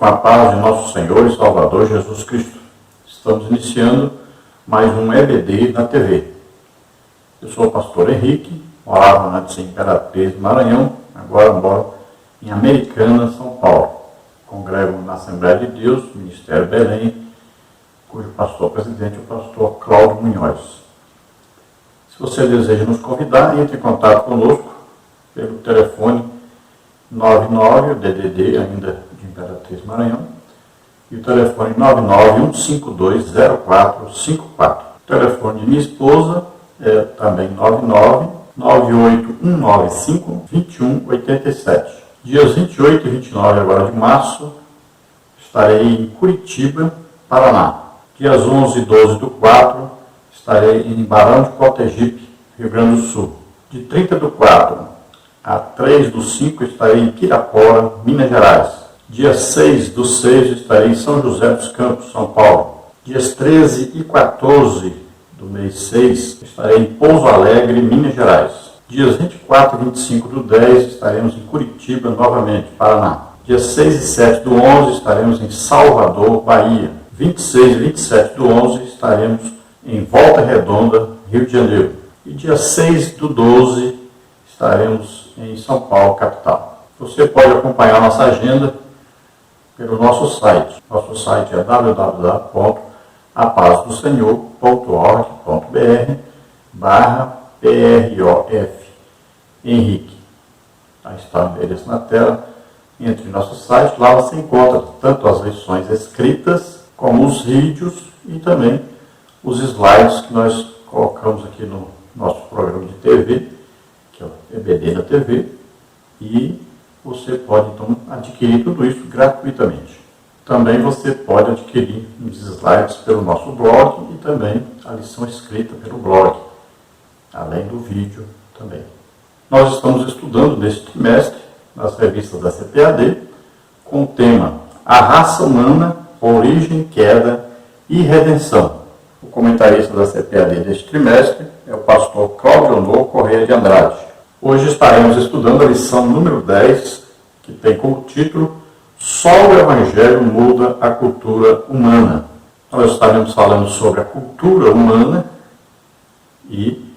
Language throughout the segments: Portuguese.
com a paz de nosso Senhor e Salvador Jesus Cristo. Estamos iniciando mais um EBD na TV. Eu sou o pastor Henrique, morava antes em Imperatriz, Maranhão, agora moro em Americana, São Paulo. Congrego na Assembleia de Deus, Ministério Belém, cujo pastor-presidente é o pastor Cláudio Munhoz. Se você deseja nos convidar, entre em contato conosco pelo telefone 99, o DDD ainda de Imperatriz, Maranhão, e o telefone 991520454. O telefone de minha esposa é também 99195-2187. Dias 28 e 29 agora de março, estarei em Curitiba, Paraná. Dias 11 e 12 do 4, estarei em Barão de Cotegipe, Rio Grande do Sul. De 30 do 4 a 3 do 5, estarei em Pirapora, Minas Gerais. Dia 6 do 6, estarei em São José dos Campos, São Paulo. Dias 13 e 14 do mês 6, estarei em Pouso Alegre, Minas Gerais. Dias 24 e 25 do 10, estaremos em Curitiba, novamente, Paraná. Dias 6 e 7 do 11, estaremos em Salvador, Bahia. 26 e 27 do 11, estaremos em Volta Redonda, Rio de Janeiro. E dia 6 do 12, estaremos em São Paulo, capital. Você pode acompanhar nossa agenda pelo nosso site. Nosso site é www.apazdosenhor.org.br/PROF Henrique. Aí está o endereço na tela. Entre em nosso site, lá você encontra tanto as lições escritas, como os vídeos e também os slides que nós colocamos aqui no nosso programa de TV, que é o EBD na TV, e você pode então adquirir tudo isso gratuitamente. Também você pode adquirir os slides pelo nosso blog e também a lição escrita pelo blog, além do vídeo também. Nós estamos estudando neste trimestre, nas revistas da CPAD, com o tema A Raça Humana, Origem, Queda e Redenção. O comentarista da CPAD deste trimestre é o pastor Cláudio Honor Correia de Andrade. Hoje estaremos estudando a lição número 10, que tem como título Só o Evangelho muda a cultura humana. Nós estaremos falando sobre a cultura humana e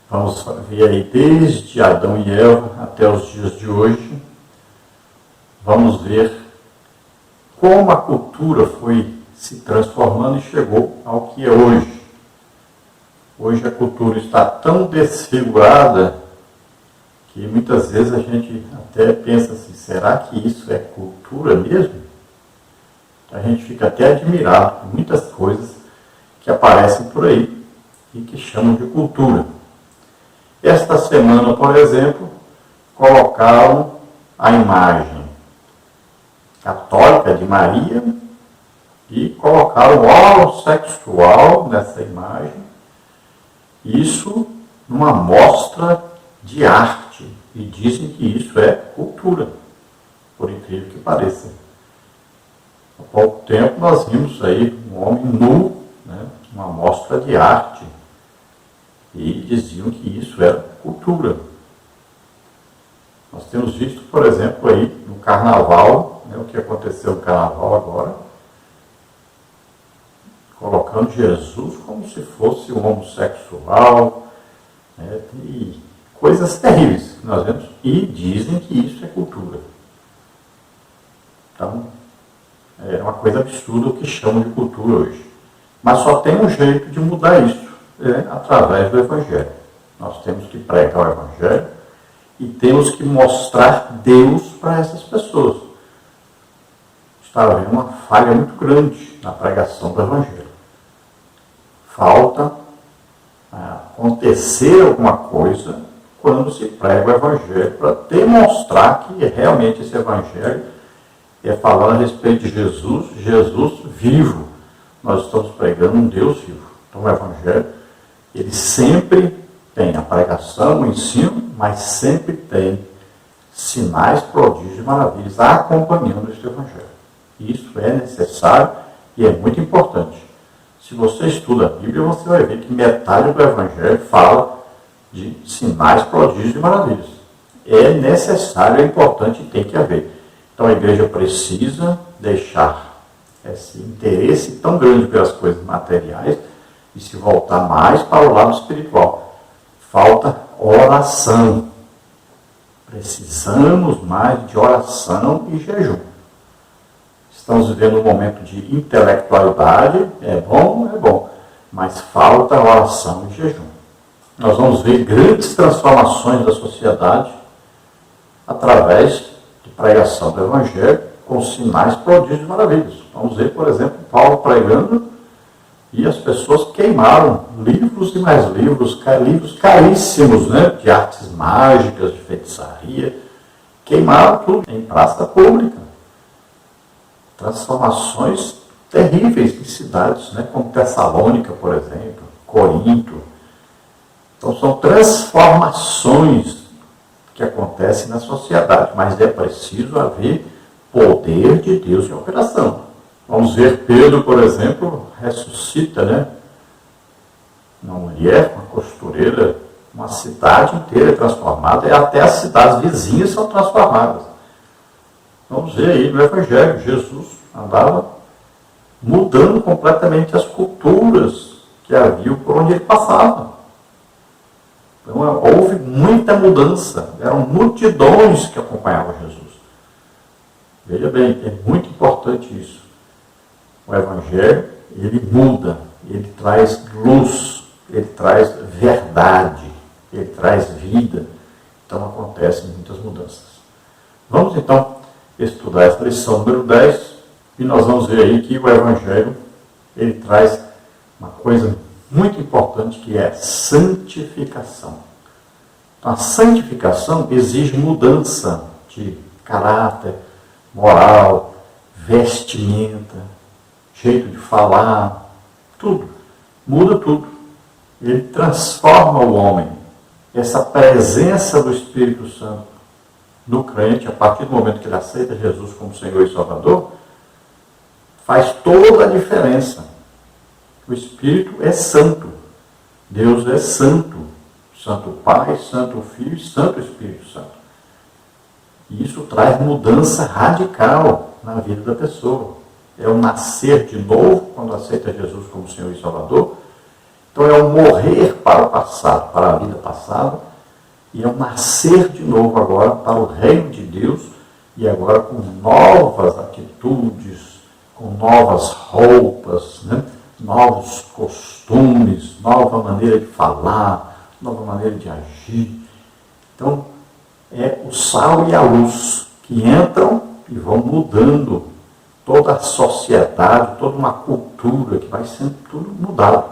vamos ver aí desde Adão e Eva até os dias de hoje. Vamos ver como a cultura foi se transformando e chegou ao que é hoje. Hoje a cultura está tão desfigurada que muitas vezes a gente até pensa assim, será que isso é cultura mesmo? A gente fica até admirado com muitas coisas que aparecem por aí e que chamam de cultura. Esta semana, por exemplo, colocaram a imagem católica de Maria e colocaram o homossexual nessa imagem, isso numa mostra de arte, e dizem que isso é cultura, por incrível que pareça. Há pouco tempo nós vimos aí um homem nu, né, uma mostra de arte, e diziam que isso era cultura. Nós temos visto, por exemplo, aí no carnaval, né, o que aconteceu no carnaval agora, colocando Jesus como se fosse um homossexual, né, e coisas terríveis que nós vemos, e dizem que isso é cultura. Então, é uma coisa absurda o que chamam de cultura hoje. Mas só tem um jeito de mudar isso, através do Evangelho. Nós temos que pregar o Evangelho e temos que mostrar Deus para essas pessoas. Está havendo uma falha muito grande na pregação do Evangelho. Falta acontecer alguma coisa quando se prega o Evangelho, para demonstrar que realmente esse Evangelho é falando a respeito de Jesus, Jesus vivo. Nós estamos pregando um Deus vivo. Então o Evangelho, ele sempre tem a pregação, o ensino, mas sempre tem sinais, prodígios e maravilhas acompanhando este Evangelho. Isso é necessário e é muito importante. Se você estuda a Bíblia, você vai ver que metade do Evangelho fala de sinais, prodígios e maravilhas. É necessário, é importante e tem que haver. Então a igreja precisa deixar esse interesse tão grande pelas coisas materiais e se voltar mais para o lado espiritual. Falta oração. Precisamos mais de oração e jejum. Estamos vivendo um momento de intelectualidade, é bom, mas falta oração e jejum. Nós vamos ver grandes transformações da sociedade através de pregação do Evangelho, com sinais, prodígios e maravilhas. Vamos ver, por exemplo, Paulo pregando e as pessoas queimaram livros e mais livros caríssimos, né, de artes mágicas, de feitiçaria, queimaram tudo em praça pública. Transformações terríveis em cidades, né, como Tessalônica, por exemplo, Corinto. Então são transformações que acontecem na sociedade, mas é preciso haver poder de Deus em operação. Vamos ver Pedro, por exemplo, ressuscita, né, uma mulher, uma costureira, uma cidade inteira é transformada, e até as cidades vizinhas são transformadas. Vamos ver aí no Evangelho, Jesus andava mudando completamente as culturas que havia por onde ele passava. Então houve muita mudança, eram multidões que acompanhavam Jesus. Veja bem, é muito importante isso. O Evangelho, ele muda, ele traz luz, ele traz verdade, ele traz vida. Então acontecem muitas mudanças. Vamos então estudar essa lição número 10 e nós vamos ver aí que o Evangelho, ele traz uma coisa muito importante que é a santificação. Então, a santificação exige mudança de caráter, moral, vestimenta, jeito de falar, tudo. Muda tudo. Ele transforma o homem. Essa presença do Espírito Santo no crente, a partir do momento que ele aceita Jesus como Senhor e Salvador, faz toda a diferença. O Espírito é santo. Deus é santo. Santo Pai, Santo Filho e Santo Espírito Santo. E isso traz mudança radical na vida da pessoa. É o nascer de novo, quando aceita Jesus como Senhor e Salvador. Então é o morrer para o passado, para a vida passada, e é o nascer de novo agora para o reino de Deus, e agora com novas atitudes, com novas roupas, né? Novos costumes, nova maneira de falar, nova maneira de agir. Então, é o sal e a luz que entram e vão mudando toda a sociedade, toda uma cultura que vai sendo tudo mudado.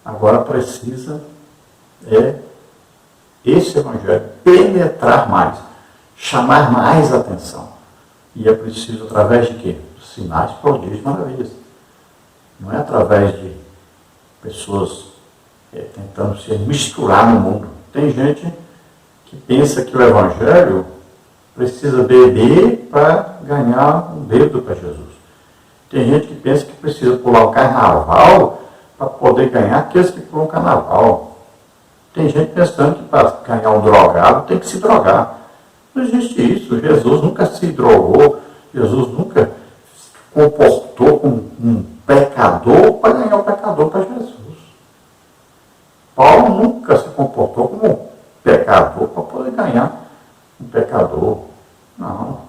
Agora precisa esse Evangelho penetrar mais, chamar mais atenção. E é preciso através de quê? Sinais, prodígios e maravilhas. Não é através de pessoas tentando se misturar no mundo. Tem gente que pensa que o Evangelho precisa beber para ganhar um dedo para Jesus. Tem gente que pensa que precisa pular o carnaval para poder ganhar aqueles que pulam o carnaval. Tem gente pensando que para ganhar um drogado tem que se drogar. Não existe isso. Jesus nunca se drogou. Jesus nunca se comportou como um pecador para ganhar o pecador para Jesus. Paulo nunca se comportou como um pecador para poder ganhar um pecador. Não.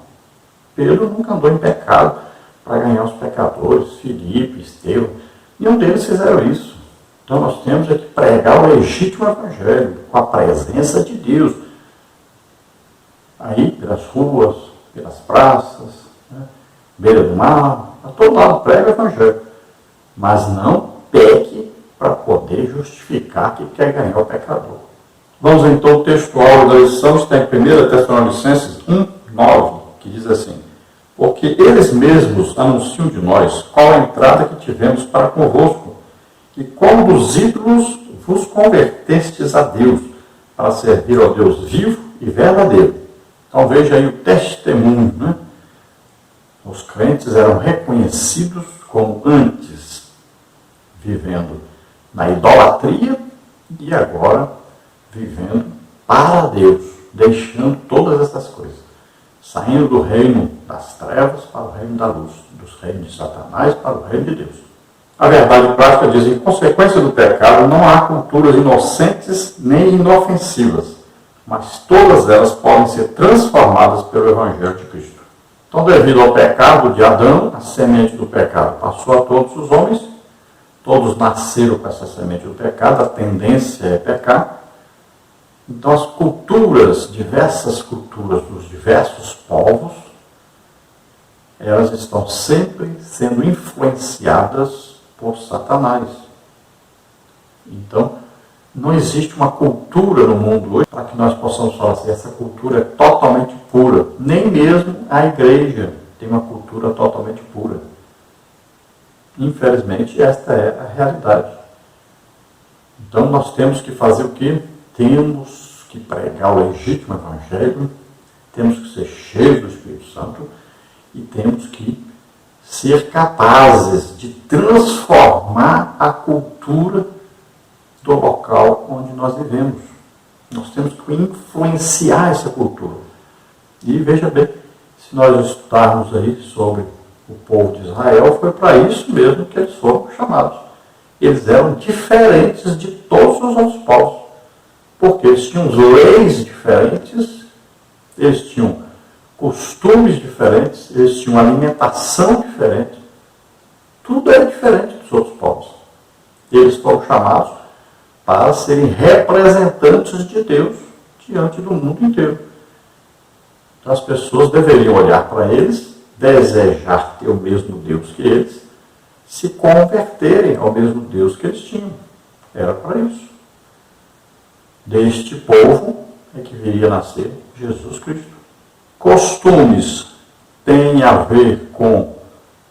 Pedro nunca andou em pecado para ganhar os pecadores. Filipe, Estevão, nenhum deles fizeram isso. Então nós temos que pregar o legítimo Evangelho com a presença de Deus. Aí, pelas ruas, pelas praças, né, beira do mar, a todo lado prega o Evangelho. Mas não peque para poder justificar que quer ganhar o pecador. Vamos então ao textual da lição, está em 1 Tessalonicenses 1:9, que diz assim: porque eles mesmos anunciam de nós qual a entrada que tivemos para convosco, e como dos ídolos vos convertestes a Deus, para servir ao Deus vivo e verdadeiro. Então veja aí o testemunho, né? Os crentes eram reconhecidos como antes vivendo na idolatria e agora vivendo para Deus, deixando todas essas coisas. saindo do reino das trevas para o reino da luz, dos reinos de Satanás para o reino de Deus. A verdade prática diz, em consequência do pecado, não há culturas inocentes nem inofensivas, mas todas elas podem ser transformadas pelo Evangelho de Cristo. Então, devido ao pecado de Adão, a semente do pecado passou a todos os homens, todos nasceram com essa semente do pecado, a tendência é pecar. Então, as culturas, diversas culturas dos diversos povos, elas estão sempre sendo influenciadas por Satanás. Então, não existe uma cultura no mundo hoje para que nós possamos falar assim, essa cultura é totalmente pura. Nem mesmo a igreja tem uma cultura totalmente pura. Infelizmente, esta é a realidade. Então, nós temos que fazer o quê? Temos que pregar o legítimo Evangelho, temos que ser cheios do Espírito Santo e temos que ser capazes de transformar a cultura do local onde nós vivemos. Nós temos que influenciar essa cultura. E veja bem, se nós estudarmos aí sobre o povo de Israel, foi para isso mesmo que eles foram chamados. Eles eram diferentes de todos os outros povos, porque eles tinham leis diferentes, eles tinham costumes diferentes, eles tinham alimentação diferente. Tudo era diferente dos outros povos. Eles foram chamados para serem representantes de Deus diante do mundo inteiro. Então, as pessoas deveriam olhar para eles, desejar ter o mesmo Deus que eles, se converterem ao mesmo Deus que eles tinham. Era para isso. Deste povo é que viria a nascer Jesus Cristo. Costumes têm a ver com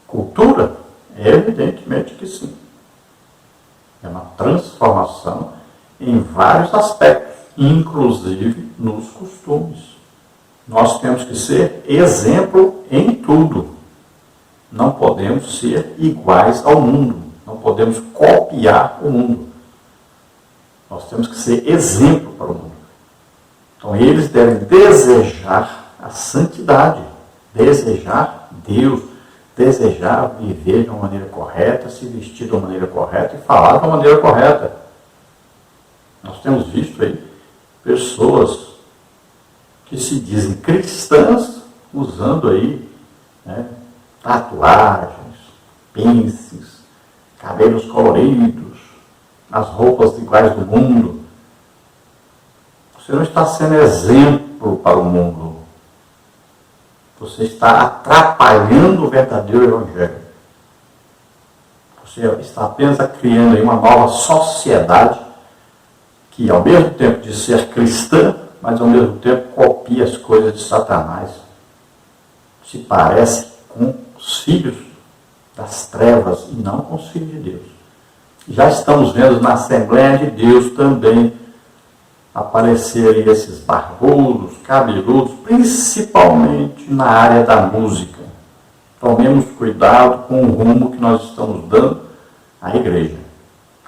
cultura? Evidentemente que sim. É uma transformação em vários aspectos, inclusive nos costumes. Nós temos que ser exemplo em tudo. Não podemos ser iguais ao mundo. Não podemos copiar o mundo. Nós temos que ser exemplo para o mundo. Então, eles devem desejar a santidade, desejar Deus, desejar viver de uma maneira correta, se vestir de uma maneira correta e falar de uma maneira correta. Nós temos visto aí pessoas que se dizem cristãs usando aí tatuagens, piercings, cabelos coloridos, as roupas iguais do mundo. Você não está sendo exemplo para o mundo. Você está atrapalhando o verdadeiro Evangelho. Você está apenas criando aí uma nova sociedade que, ao mesmo tempo de ser cristã, mas ao mesmo tempo copia as coisas de Satanás. Se parece com os filhos das trevas e não com os filhos de Deus. Já estamos vendo na Assembleia de Deus também aparecerem esses barbudos, cabeludos, principalmente na área da música. Tomemos cuidado com o rumo que nós estamos dando à igreja.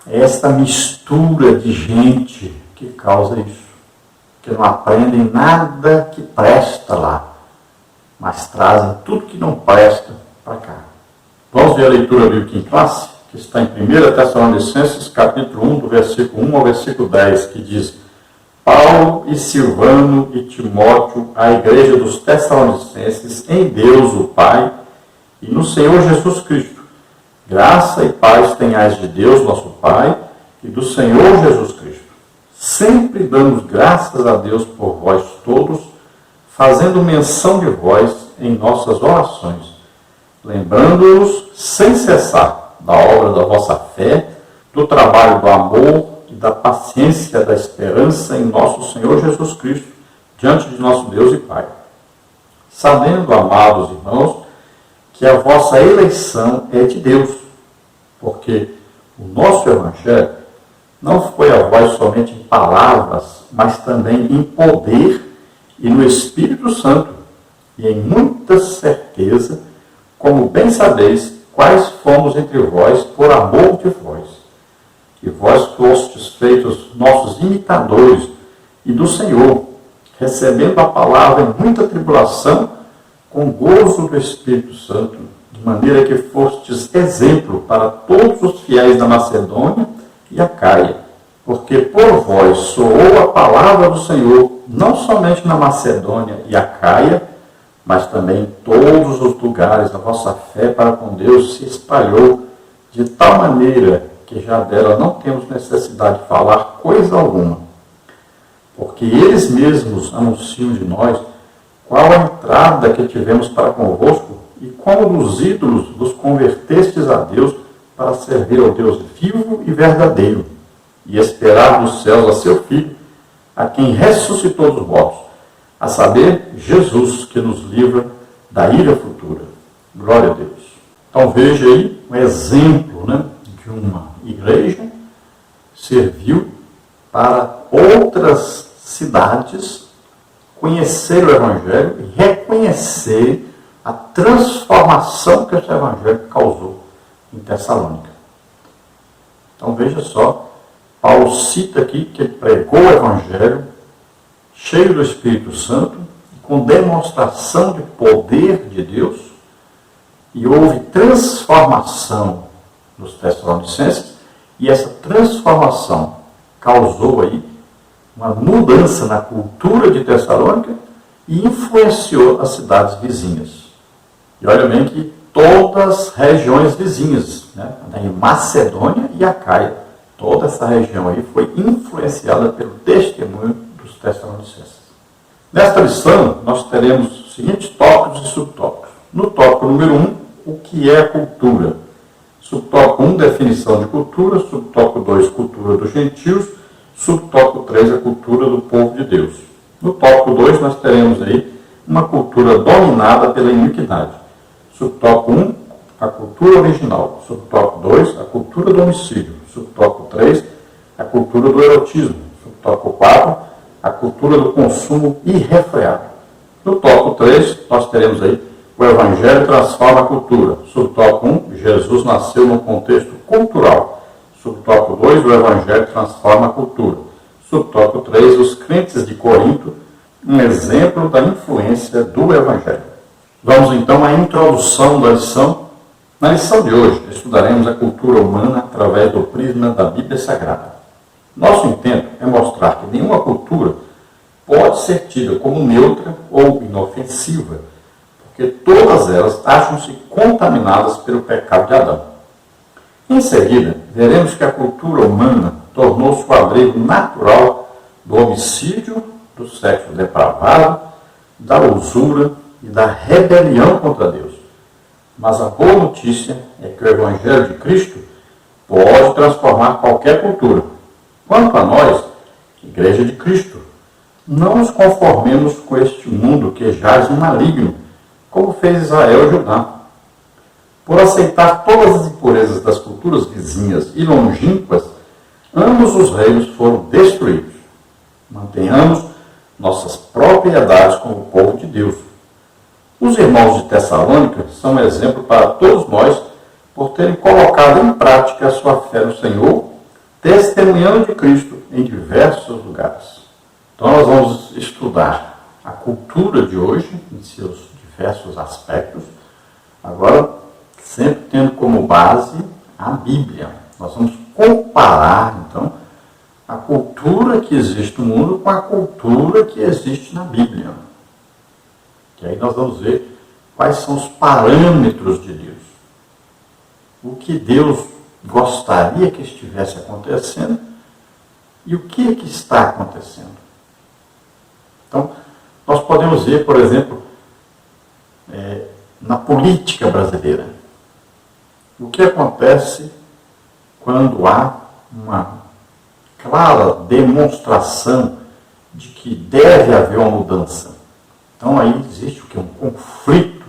É esta mistura de gente que causa isso, que não aprendem nada que presta lá, mas trazem tudo que não presta para cá. Vamos ver a leitura bíblica em classe, que está em 1 Tessalonicenses, capítulo 1, do versículo 1 ao versículo 10, que diz: Paulo e Silvano e Timóteo, a igreja dos Tessalonicenses, em Deus o Pai e no Senhor Jesus Cristo. Graça e paz tenhais de Deus, nosso Pai, e do Senhor Jesus Cristo. Sempre damos graças a Deus por vós todos, fazendo menção de vós em nossas orações, lembrando-nos sem cessar da obra da vossa fé, do trabalho do amor e da paciência da esperança em nosso Senhor Jesus Cristo, diante de nosso Deus e Pai. Sabendo, amados irmãos, que a vossa eleição é de Deus, porque o nosso Evangelho não foi a vós somente em palavras, mas também em poder e no Espírito Santo, e em muita certeza, como bem sabeis, quais fomos entre vós por amor de vós. E vós fostes feitos nossos imitadores e do Senhor, recebendo a palavra em muita tribulação, com gozo do Espírito Santo, de maneira que fostes exemplo para todos os fiéis da Macedônia e Acaia, porque por vós soou a palavra do Senhor, não somente na Macedônia e Acaia, mas também em todos os lugares a vossa fé para com Deus se espalhou, de tal maneira que já dela não temos necessidade de falar coisa alguma. Porque eles mesmos anunciam de nós qual a entrada que tivemos para convosco e como dos ídolos vos convertestes a Deus para servir ao Deus vivo e verdadeiro e esperar nos céus a seu Filho, a quem ressuscitou dos mortos, a saber, Jesus, que nos livra da ira futura. Glória a Deus. Então veja aí um exemplo, de uma igreja serviu para outras cidades conhecer o Evangelho e reconhecer a transformação que esse Evangelho causou em Tessalônica. Então veja só, Paulo cita aqui que ele pregou o Evangelho cheio do Espírito Santo, com demonstração de poder de Deus, e houve transformação dos Tessalonicenses, e essa transformação causou aí uma mudança na cultura de Tessalônica e influenciou as cidades vizinhas. E olha bem que todas as regiões vizinhas, em Macedônia e Acaia, toda essa região aí foi influenciada pelo testemunho dos Tessalonicenses. Nesta lição, nós teremos os seguintes tópicos e subtópicos. No tópico número 1, o que é a cultura? Subtópico 1, definição de cultura. Subtópico 2, cultura dos gentios. Subtópico 3, a cultura do povo de Deus. No tópico 2, nós teremos aí uma cultura dominada pela iniquidade. Subtópico 1, a cultura original. Subtópico 2, a cultura do homicídio. Subtópico 3, a cultura do erotismo. Subtópico 4, a cultura do consumo irrefreado. No tópico 3, nós teremos aí o Evangelho transforma a cultura. Subtópico 1, Jesus nasceu num contexto cultural. Subtópico 2, o Evangelho transforma a cultura. Subtópico 3, os crentes de Corinto, um exemplo da influência do Evangelho. Vamos então à introdução da lição. Na lição de hoje, estudaremos a cultura humana através do prisma da Bíblia Sagrada. Nosso intento é mostrar que nenhuma cultura pode ser tida como neutra ou inofensiva, porque todas elas acham-se contaminadas pelo pecado de Adão. Em seguida, veremos que a cultura humana tornou-se o abrigo natural do homicídio, do sexo depravado, da usura e da rebelião contra Deus. Mas a boa notícia é que o Evangelho de Cristo pode transformar qualquer cultura. Quanto a nós, Igreja de Cristo, não nos conformemos com este mundo que jaz no maligno, como fez Israel e Judá. Por aceitar todas as impurezas das culturas vizinhas e longínquas, ambos os reinos foram destruídos. Mantenhamos nossas propriedades como povo de Deus. Os irmãos de Tessalônica são um exemplo para todos nós por terem colocado em prática a sua fé no Senhor, testemunhando de Cristo em diversos lugares. Então nós vamos estudar a cultura de hoje, em seus diversos aspectos, agora sempre tendo como base a Bíblia. Nós vamos comparar, então, a cultura que existe no mundo com a cultura que existe na Bíblia. Que aí nós vamos ver quais são os parâmetros de Deus. O que Deus gostaria que estivesse acontecendo e o que está acontecendo. Então, nós podemos ver, por exemplo, na política brasileira, o que acontece quando há uma clara demonstração de que deve haver uma mudança. Então aí existe o que? Um conflito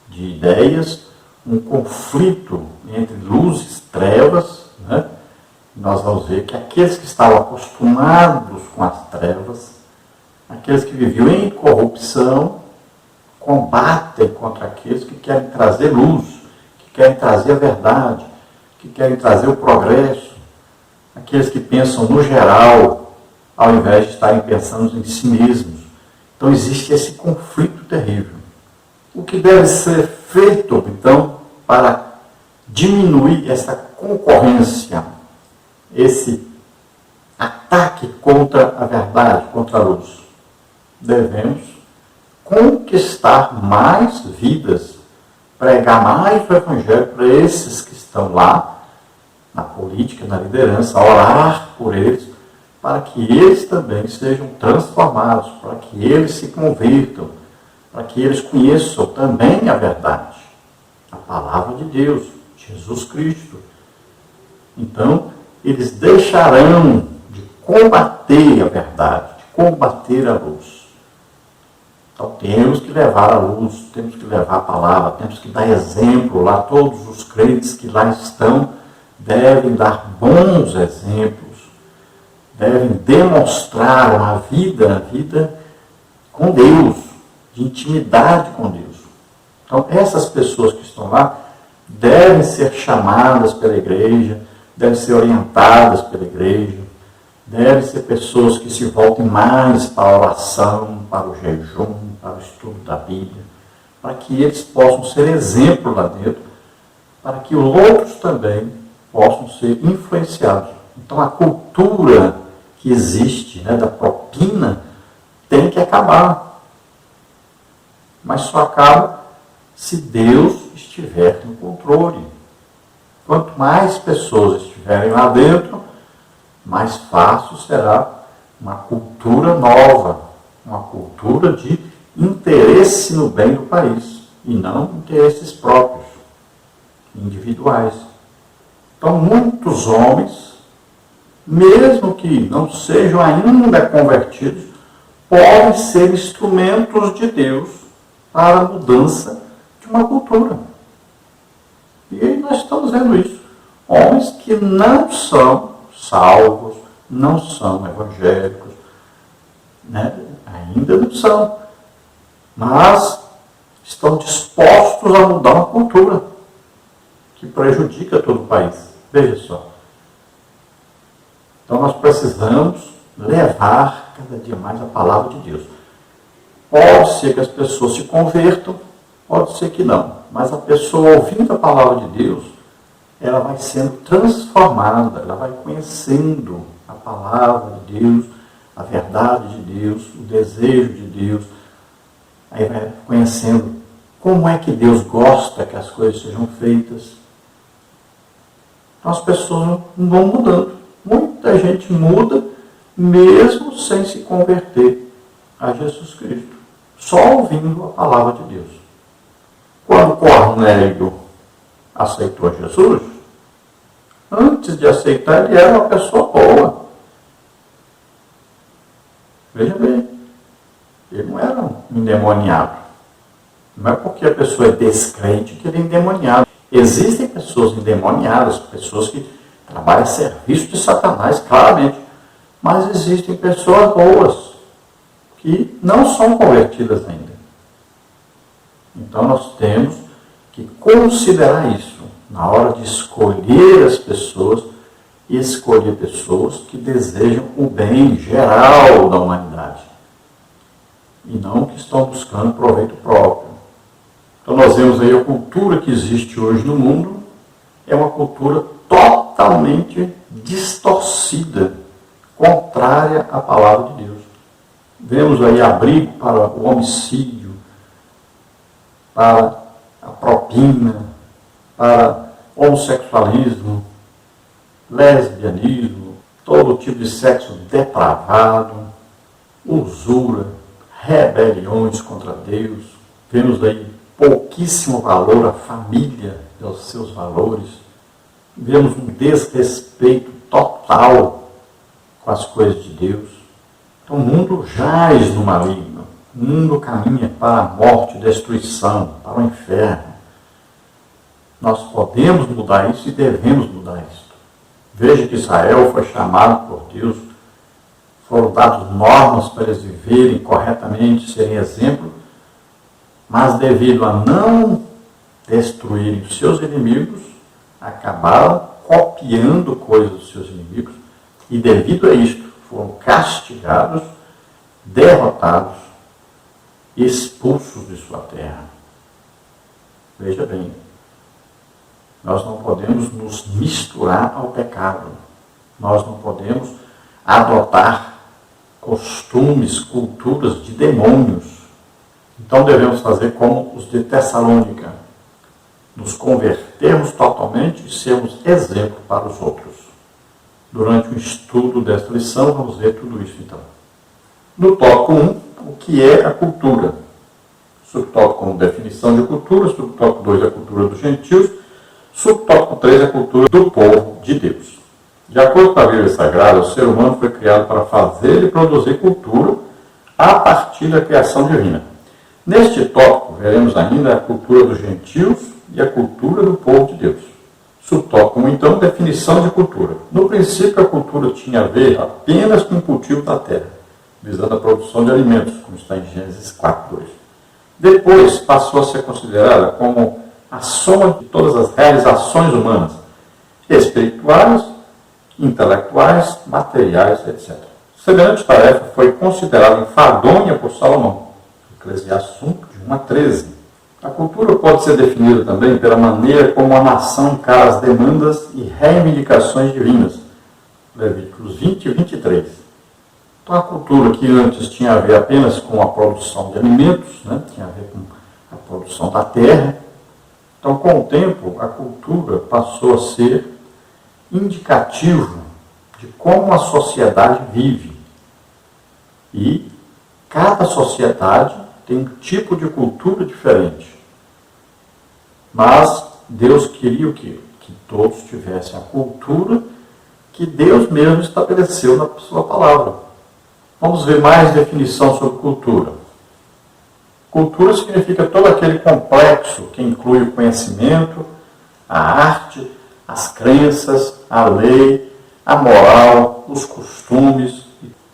de ideias, um conflito entre luz e trevas, Nós vamos ver que aqueles que estavam acostumados com as trevas, aqueles que viviam em corrupção, combatem contra aqueles que querem trazer luz, que querem trazer a verdade, que querem trazer o progresso, aqueles que pensam no geral, ao invés de estarem pensando em si mesmos. Então existe esse conflito terrível. O que deve ser feito, então, para diminuir essa concorrência, esse ataque contra a verdade, contra a luz? Devemos conquistar mais vidas, pregar mais o Evangelho para esses que estão lá, na política, na liderança, orar por eles, para que eles também sejam transformados, para que eles se convirtam, para que eles conheçam também a verdade, a palavra de Deus, Jesus Cristo. Então, eles deixarão de combater a verdade, de combater a luz. Então, temos que levar a luz, temos que levar a palavra, temos que dar exemplo lá. Todos os crentes que lá estão devem dar bons exemplos, devem demonstrar uma vida com Deus, de intimidade com Deus. Então, essas pessoas que estão lá devem ser chamadas pela igreja, devem ser orientadas pela igreja, devem ser pessoas que se voltem mais para a oração, para o jejum, para o estudo da Bíblia, para que eles possam ser exemplo lá dentro, para que outros também possam ser influenciados. Então, a cultura que existe, da propina, tem que acabar. Mas só acaba se Deus estiver no controle. Quanto mais pessoas estiverem lá dentro, mais fácil será uma cultura nova, uma cultura de interesse no bem do país, e não interesses próprios, individuais. Então, muitos homens, mesmo que não sejam ainda convertidos, podem ser instrumentos de Deus para a mudança de uma cultura. E aí nós estamos vendo isso. Homens que não são salvos, não são evangélicos, ainda não são, mas estão dispostos a mudar uma cultura que prejudica todo o país. Veja só. Então nós precisamos levar cada dia mais a palavra de Deus. Pode ser que as pessoas se convertam, pode ser que não, mas a pessoa ouvindo a palavra de Deus, ela vai sendo transformada, ela vai conhecendo a palavra de Deus, a verdade de Deus, o desejo de Deus, aí vai conhecendo como é que Deus gosta que as coisas sejam feitas. Então as pessoas vão mudando. Muita gente muda mesmo sem se converter a Jesus Cristo, só ouvindo a palavra de Deus. Quando Cornélio aceitou Jesus, antes de aceitar, ele era uma pessoa boa. Veja bem, ele não era um endemoniado. Não é porque a pessoa é descrente que ele é endemoniado. Existem pessoas endemoniadas, pessoas que trabalham a serviço de Satanás, claramente. Mas existem pessoas boas, que não são convertidas ainda. Então nós temos que considerar isso na hora de escolher as pessoas, e escolher pessoas que desejam o bem geral da humanidade e não que estão buscando proveito próprio. Então nós vemos aí a cultura que existe hoje no mundo é uma cultura totalmente distorcida, contrária à palavra de Deus. Vemos aí abrigo para o homicídio, para a propina, para o homossexualismo, lesbianismo, todo tipo de sexo depravado, usura, rebeliões contra Deus. Vemos aí pouquíssimo valor à família e aos seus valores. Vemos um desrespeito total com as coisas de Deus. Então o mundo jaz no maligno. O mundo caminha para a morte, destruição, para o inferno. Nós podemos mudar isso e devemos mudar isso. Veja que Israel foi chamado por Deus, foram dadas normas para eles viverem corretamente, serem exemplo, mas devido a não destruírem os seus inimigos, acabaram copiando coisas dos seus inimigos, e devido a isto foram castigados, derrotados expulsos de sua terra. Veja bem, nós não podemos nos misturar ao pecado. Nós não podemos adotar costumes, culturas de demônios. Então devemos fazer como os de Tessalônica, nos convertermos totalmente e sermos exemplo para os outros. Durante o estudo desta lição, vamos ver tudo isso então. No tópico 1, o que é a cultura? Subtópico 1, definição de cultura. Subtópico 2, a cultura dos gentios. Subtópico 3, a cultura do povo de Deus. De acordo com a Bíblia Sagrada, o ser humano foi criado para fazer e produzir cultura a partir da criação divina. Neste tópico, veremos ainda a cultura dos gentios e a cultura do povo de Deus. Subtópico 1, então, definição de cultura. No princípio, a cultura tinha a ver apenas com o cultivo da terra, visando a produção de alimentos, como está em Gênesis 4:2. Depois, passou a ser considerada como a soma de todas as realizações humanas, espirituais, intelectuais, materiais, etc. Semelhante tarefa foi considerada enfadonha por Salomão, Eclesiastes 1, de 1 a 13. A cultura pode ser definida também pela maneira como a nação encara as demandas e reivindicações divinas, Levíticos 20 e 23. Então, a cultura que antes tinha a ver apenas com a produção de alimentos, tinha a ver com a produção da terra. Então, com o tempo, a cultura passou a ser indicativo de como a sociedade vive. E cada sociedade tem um tipo de cultura diferente. Mas Deus queria o quê? Que todos tivessem a cultura que Deus mesmo estabeleceu na sua palavra. Vamos ver mais definição sobre cultura. Cultura significa todo aquele complexo que inclui o conhecimento, a arte, as crenças, a lei, a moral, os costumes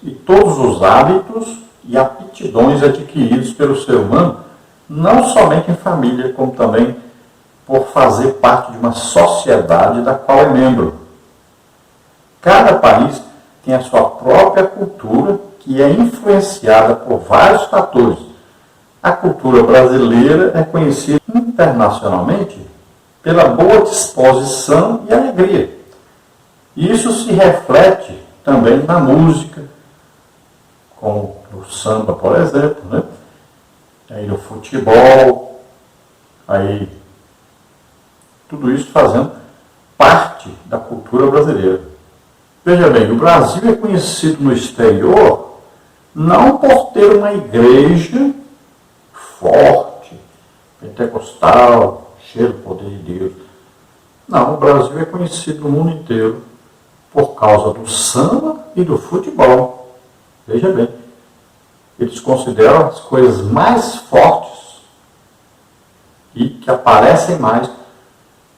e todos os hábitos e aptidões adquiridos pelo ser humano, não somente em família, como também por fazer parte de uma sociedade da qual é membro. Cada país tem a sua própria cultura, que é influenciada por vários fatores. A cultura brasileira é conhecida internacionalmente pela boa disposição e alegria. Isso se reflete também na música, como no samba, por exemplo, aí no futebol, aí tudo isso fazendo parte da cultura brasileira. Veja bem, o Brasil é conhecido no exterior não por ter uma igreja forte, pentecostal, cheia do poder de Deus. Não, o Brasil é conhecido no mundo inteiro por causa do samba e do futebol. Veja bem, eles consideram as coisas mais fortes e que aparecem mais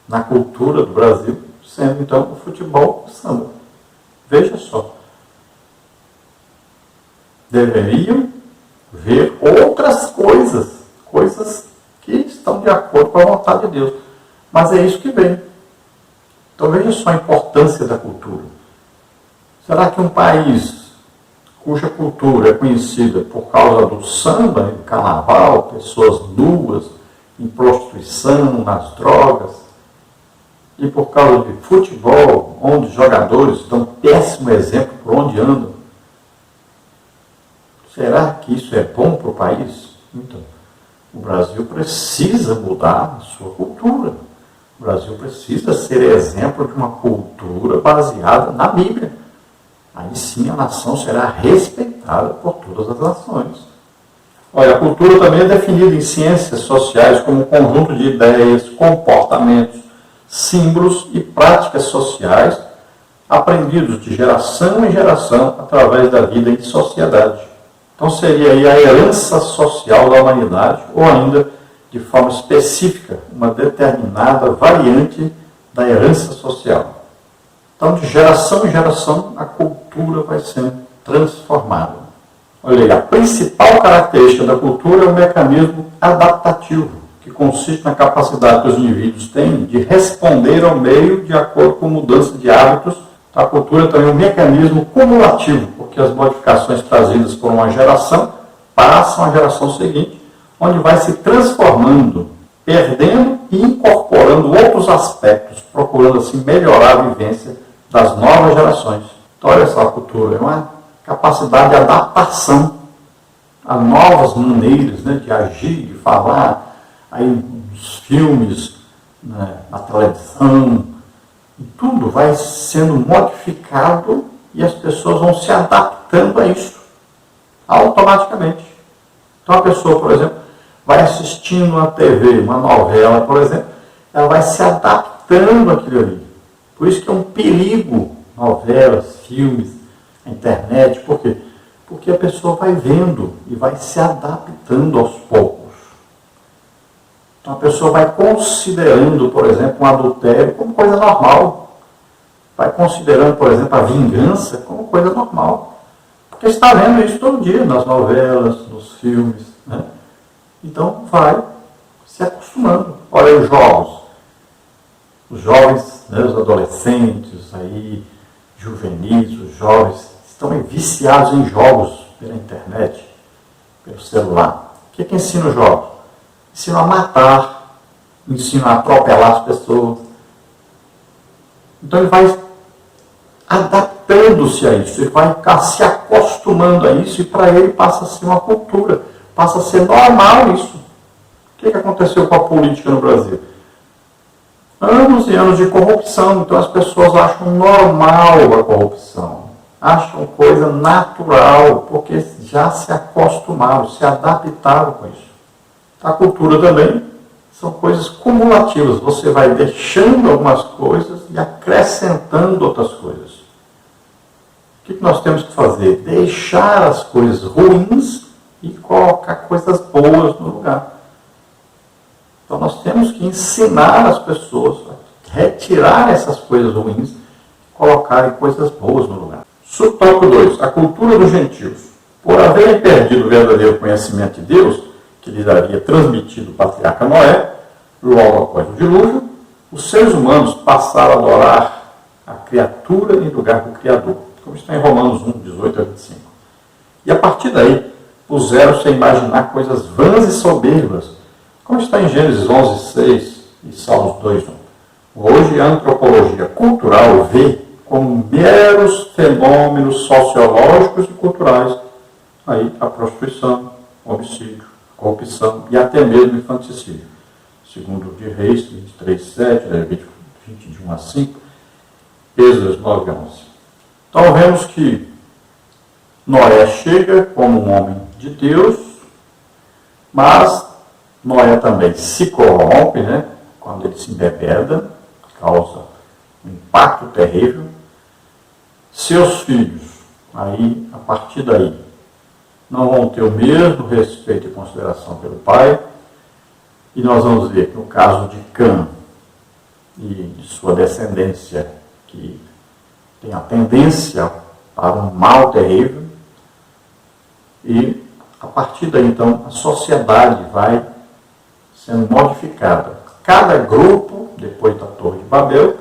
na cultura do Brasil, sendo então o futebol e o samba. Veja só. Deveriam ver outras coisas que estão de acordo com a vontade de Deus. Mas é isso que vem. Então veja só a importância da cultura. Será que um país cuja cultura é conhecida por causa do samba, do carnaval, pessoas nuas, em prostituição, nas drogas, e por causa de futebol, onde jogadores dão péssimo exemplo por onde andam, será que isso é bom para o país? Então, o Brasil precisa mudar a sua cultura. O Brasil precisa ser exemplo de uma cultura baseada na Bíblia. Aí sim a nação será respeitada por todas as nações. Olha, a cultura também é definida em ciências sociais como um conjunto de ideias, comportamentos, símbolos e práticas sociais aprendidos de geração em geração através da vida em sociedade. Então seria aí a herança social da humanidade, ou ainda, de forma específica, uma determinada variante da herança social. Então, de geração em geração, a cultura vai sendo transformada. Olha aí, a principal característica da cultura é o mecanismo adaptativo, que consiste na capacidade que os indivíduos têm de responder ao meio de acordo com mudança de hábitos. A cultura também é um mecanismo cumulativo, porque as modificações trazidas por uma geração passam à geração seguinte, onde vai se transformando, perdendo e incorporando outros aspectos, procurando assim melhorar a vivência das novas gerações. Então, olha só, a cultura é uma capacidade de adaptação a novas maneiras, né, de agir, de falar, aí nos filmes, né, na televisão, e tudo vai sendo modificado e as pessoas vão se adaptando a isso, automaticamente. Então a pessoa, por exemplo, vai assistindo uma TV, uma novela, por exemplo, ela vai se adaptando àquilo ali. Por isso que é um perigo, novelas, filmes, a internet, por quê? Porque a pessoa vai vendo e vai se adaptando aos poucos. Então a pessoa vai considerando, por exemplo, um adultério como coisa normal. Vai considerando, por exemplo, a vingança como coisa normal. Porque está vendo isso todo dia, nas novelas, nos filmes, né? Então vai se acostumando. Olha aí os jogos. Os jovens, né, os adolescentes, aí, juvenis, os jovens, estão viciados em jogos pela internet, pelo celular. O que ensina os jogos? Ensina a matar, ensina a atropelar as pessoas. Então ele vai adaptando-se a isso, ele vai ficar se acostumando a isso e para ele passa a ser uma cultura, passa a ser normal isso. O que aconteceu com a política no Brasil? Anos e anos de corrupção, então as pessoas acham normal a corrupção, acham coisa natural, porque já se acostumaram, se adaptaram com isso. A cultura também são coisas cumulativas, você vai deixando algumas coisas e acrescentando outras coisas. O que nós temos que fazer? Deixar as coisas ruins e colocar coisas boas no lugar. Então nós temos que ensinar as pessoas a retirar essas coisas ruins e colocarem coisas boas no lugar. Subtópico 2. A cultura dos gentios. Por haverem perdido o verdadeiro conhecimento de Deus, que lhes havia transmitido o patriarca Noé, logo após o dilúvio, os seres humanos passaram a adorar a criatura em lugar do Criador, como está em Romanos 1, 18 a 25. E a partir daí, puseram-se a imaginar coisas vãs e soberbas, como está em Gênesis 11, 6 e Salmos 2, 1. Hoje, a antropologia cultural vê como meros fenômenos sociológicos e culturais aí a prostituição, o homicídio, a corrupção e até mesmo o infanticídio. Segundo de Reis 23, 7, Levítico 20, de 1 a 5, Êxodo 9 a 11. Então vemos que Noé chega como um homem de Deus, mas Noé também se corrompe, né? Quando ele se embebeda, causa um impacto terrível. Seus filhos, aí, a partir daí, não vão ter o mesmo respeito e consideração pelo pai. E nós vamos ver que no caso de Cã e de sua descendência, que tem a tendência para um mal terrível, e a partir daí, então, a sociedade vai sendo modificada. Cada grupo, depois da Torre de Babel,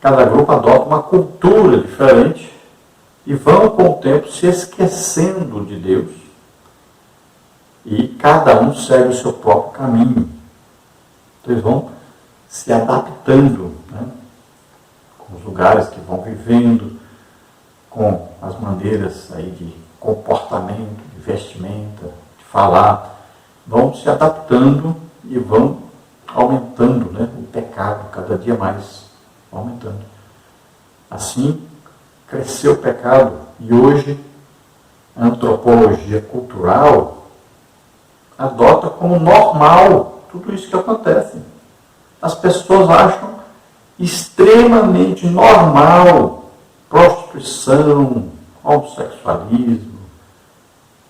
cada grupo adota uma cultura diferente e vão, com o tempo, se esquecendo de Deus. E cada um segue o seu próprio caminho. Então, eles vão se adaptando, né, com os lugares que vão vivendo, com as maneiras aí de comportamento, de vestimenta, de falar. Vão se adaptando e vão aumentando, né, o pecado, cada dia mais aumentando. Assim, cresceu o pecado e hoje a antropologia cultural adota como normal tudo isso que acontece. As pessoas acham extremamente normal prostituição, homossexualismo,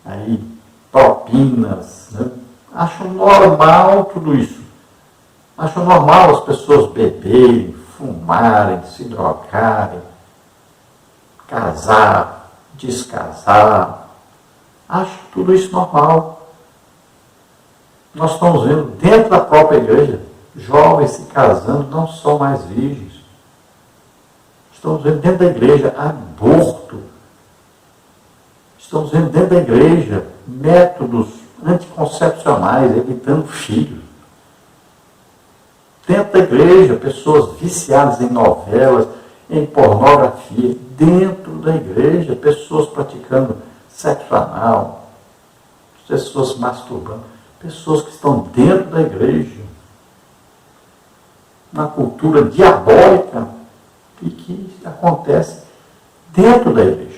aí, propinas, né? Acham normal tudo isso. Acham normal as pessoas beberem, fumarem, se drogarem, casar, descasar. Acham tudo isso normal. Nós estamos vendo dentro da própria igreja, jovens se casando não são mais virgens. Estamos vendo dentro da igreja aborto. Estamos vendo dentro da igreja métodos anticoncepcionais, evitando filhos. Dentro da igreja, pessoas viciadas em novelas, em pornografia. Dentro da igreja, pessoas praticando sexo anal, pessoas masturbando, pessoas que estão dentro da igreja, na cultura diabólica e que acontece dentro da igreja.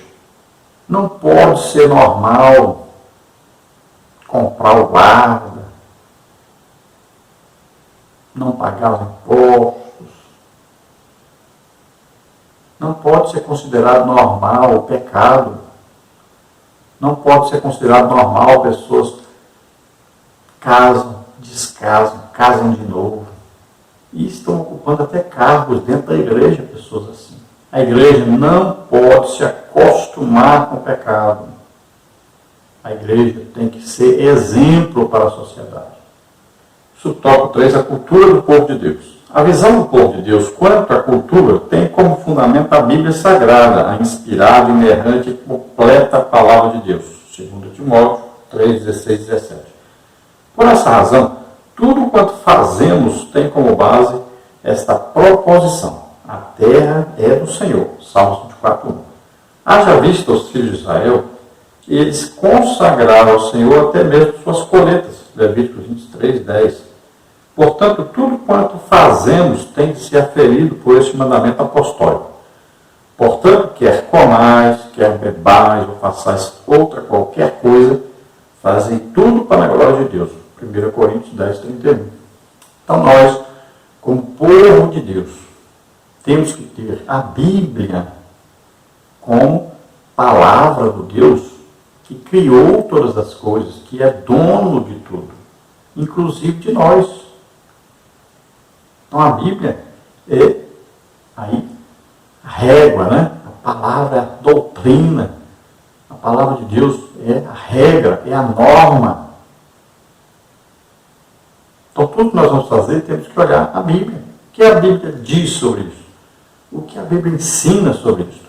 Não pode ser normal comprar o guarda, não pagar os impostos. Não pode ser considerado normal o pecado. Não pode ser considerado normal pessoas casam, descasam, casam de novo. E estão ocupando até cargos dentro da igreja, pessoas assim. A igreja não pode se acostumar com o pecado. A igreja tem que ser exemplo para a sociedade. Subtópico 3, a cultura do povo de Deus. A visão do povo de Deus quanto à cultura tem como fundamento a Bíblia Sagrada, a inspirada, inerrante e completa palavra de Deus. 2 Timóteo 3, 16 e 17. Por essa razão, tudo quanto fazemos tem como base esta proposição. A terra é do Senhor. Salmos 24, 1. Haja vista os filhos de Israel, eles consagraram ao Senhor até mesmo suas colheitas. Levíticos 23, 10. Portanto, tudo quanto fazemos tem de ser aferido por este mandamento apostólico. Portanto, quer comais, quer bebais ou façais outra qualquer coisa, fazem tudo para a glória de Deus. 1 Coríntios 10, 31. Então nós, como povo de Deus, temos que ter a Bíblia como palavra do Deus que criou todas as coisas, que é dono de tudo, inclusive de nós. Então a Bíblia é aí a régua, né? A palavra é a doutrina. A palavra de Deus é a regra, é a norma. Então tudo que nós vamos fazer, temos que olhar a Bíblia. O que a Bíblia diz sobre isso? O que a Bíblia ensina sobre isso?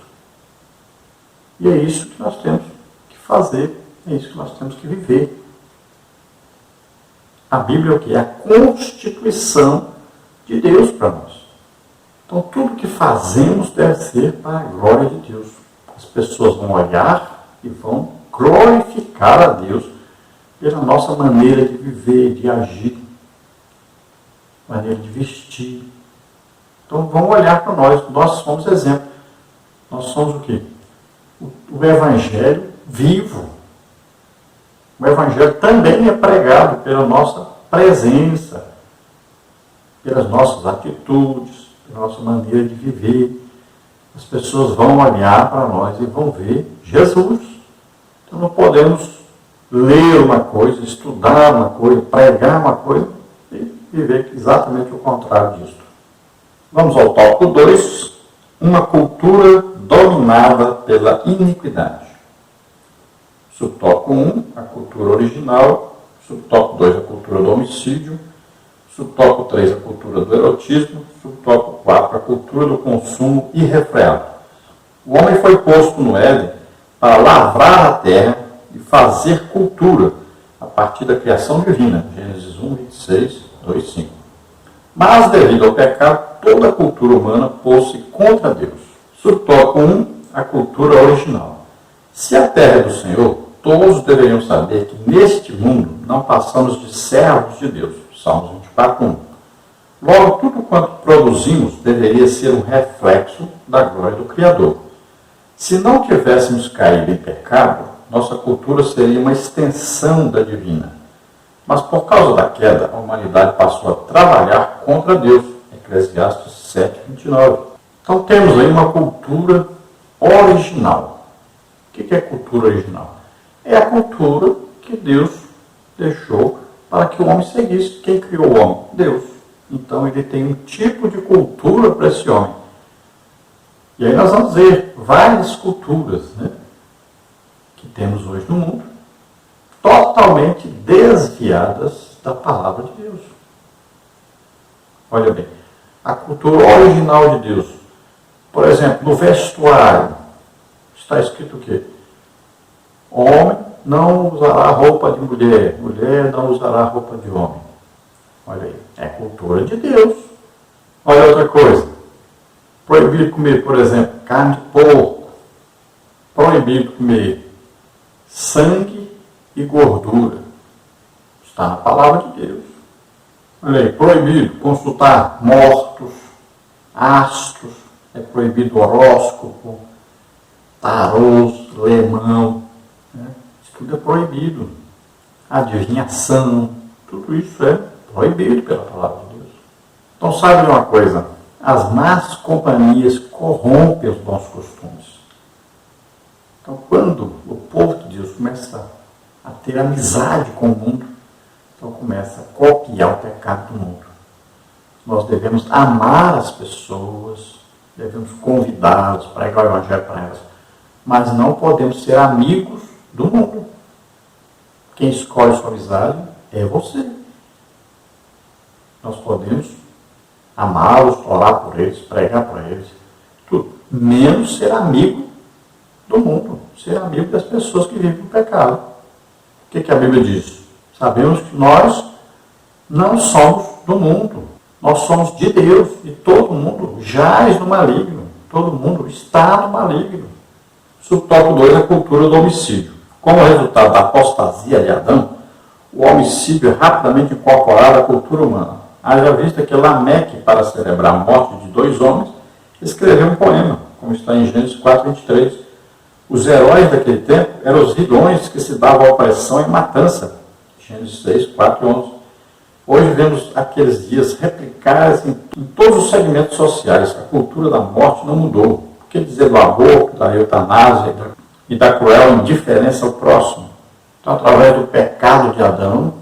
E é isso que nós temos que fazer, é isso que nós temos que viver. A Bíblia é o que? É a constituição de Deus para nós. Então tudo que fazemos deve ser para a glória de Deus. As pessoas vão olhar e vão glorificar a Deus pela nossa maneira de viver, de agir, maneira de vestir. Então vão olhar para nós. Nós somos exemplo. Nós somos o quê? O Evangelho vivo. O Evangelho também é pregado pela nossa presença, pelas nossas atitudes, pela nossa maneira de viver. As pessoas vão olhar para nós e vão ver Jesus. Então não podemos ler uma coisa, estudar uma coisa, pregar uma coisa e viver exatamente o contrário disso. Vamos ao tópico 2, uma cultura dominada pela iniquidade. Subtópico 1, a cultura original. Subtópico 2, a cultura do homicídio. Subtópico 3, a cultura do erotismo. Subtópico 4, a cultura do consumo irrefreado. O homem foi posto no Éden para lavrar a terra e fazer cultura a partir da criação divina. Gênesis 1, 26, 2, 5. Mas, devido ao pecado, toda a cultura humana pôs-se contra Deus. Subtópico 1, a cultura original. Se a terra é do Senhor, todos deveriam saber que neste mundo não passamos de servos de Deus. Salmos 24, 1. Logo, tudo quanto produzimos deveria ser um reflexo da glória do Criador. Se não tivéssemos caído em pecado, nossa cultura seria uma extensão da divina. Mas por causa da queda, a humanidade passou a trabalhar contra Deus. Eclesiastes 7, 29. Então temos aí uma cultura original. O que é cultura original? É a cultura que Deus deixou para que o homem seguisse. Quem criou o homem? Deus. Então ele tem um tipo de cultura para esse homem. E aí nós vamos ver várias culturas, né, que temos hoje no mundo, totalmente desviadas da palavra de Deus. Olha bem, a cultura original de Deus. Por exemplo, no vestuário, está escrito o quê? Homem não usará roupa de mulher, mulher não usará roupa de homem. Olha aí, é cultura de Deus. Olha outra coisa. Proibido comer, por exemplo, carne de porco. Proibido comer sangue e gordura. Está na palavra de Deus. Olha aí, proibido consultar mortos, astros, é proibido horóscopo, tarôs, lemão, né? Isso tudo é proibido. Adivinhação, tudo isso é proibido pela palavra de Deus. Então sabe de uma coisa, as más companhias corrompem os bons costumes. Então quando o povo de Deus começa a ter amizade com o mundo, então começa a copiar o pecado do mundo. Nós devemos amar as pessoas, devemos convidá-las, pregar o evangelho para elas, mas não podemos ser amigos do mundo. Quem escolhe sua amizade é você. Nós podemos amá-los, orar por eles, pregar para eles, tudo, menos ser amigo do mundo, ser amigo das pessoas que vivem no pecado. O que a Bíblia diz? Sabemos que nós não somos do mundo, nós somos de Deus, e todo mundo jaz no maligno, todo mundo está no maligno. Subtópico 2, a cultura do homicídio. Como resultado da apostasia de Adão, o homicídio é rapidamente incorporado à cultura humana. Haja vista que Lameque, para celebrar a morte de 2 homens, escreveu um poema, como está em Gênesis 4:23. Os heróis daquele tempo eram os ridões que se davam a opressão e matança. Gênesis 6:4-11. Hoje vemos aqueles dias replicados em todos os segmentos sociais. A cultura da morte não mudou. O que dizer do aborto, da eutanásia e da cruel indiferença ao próximo? Então, através do pecado de Adão,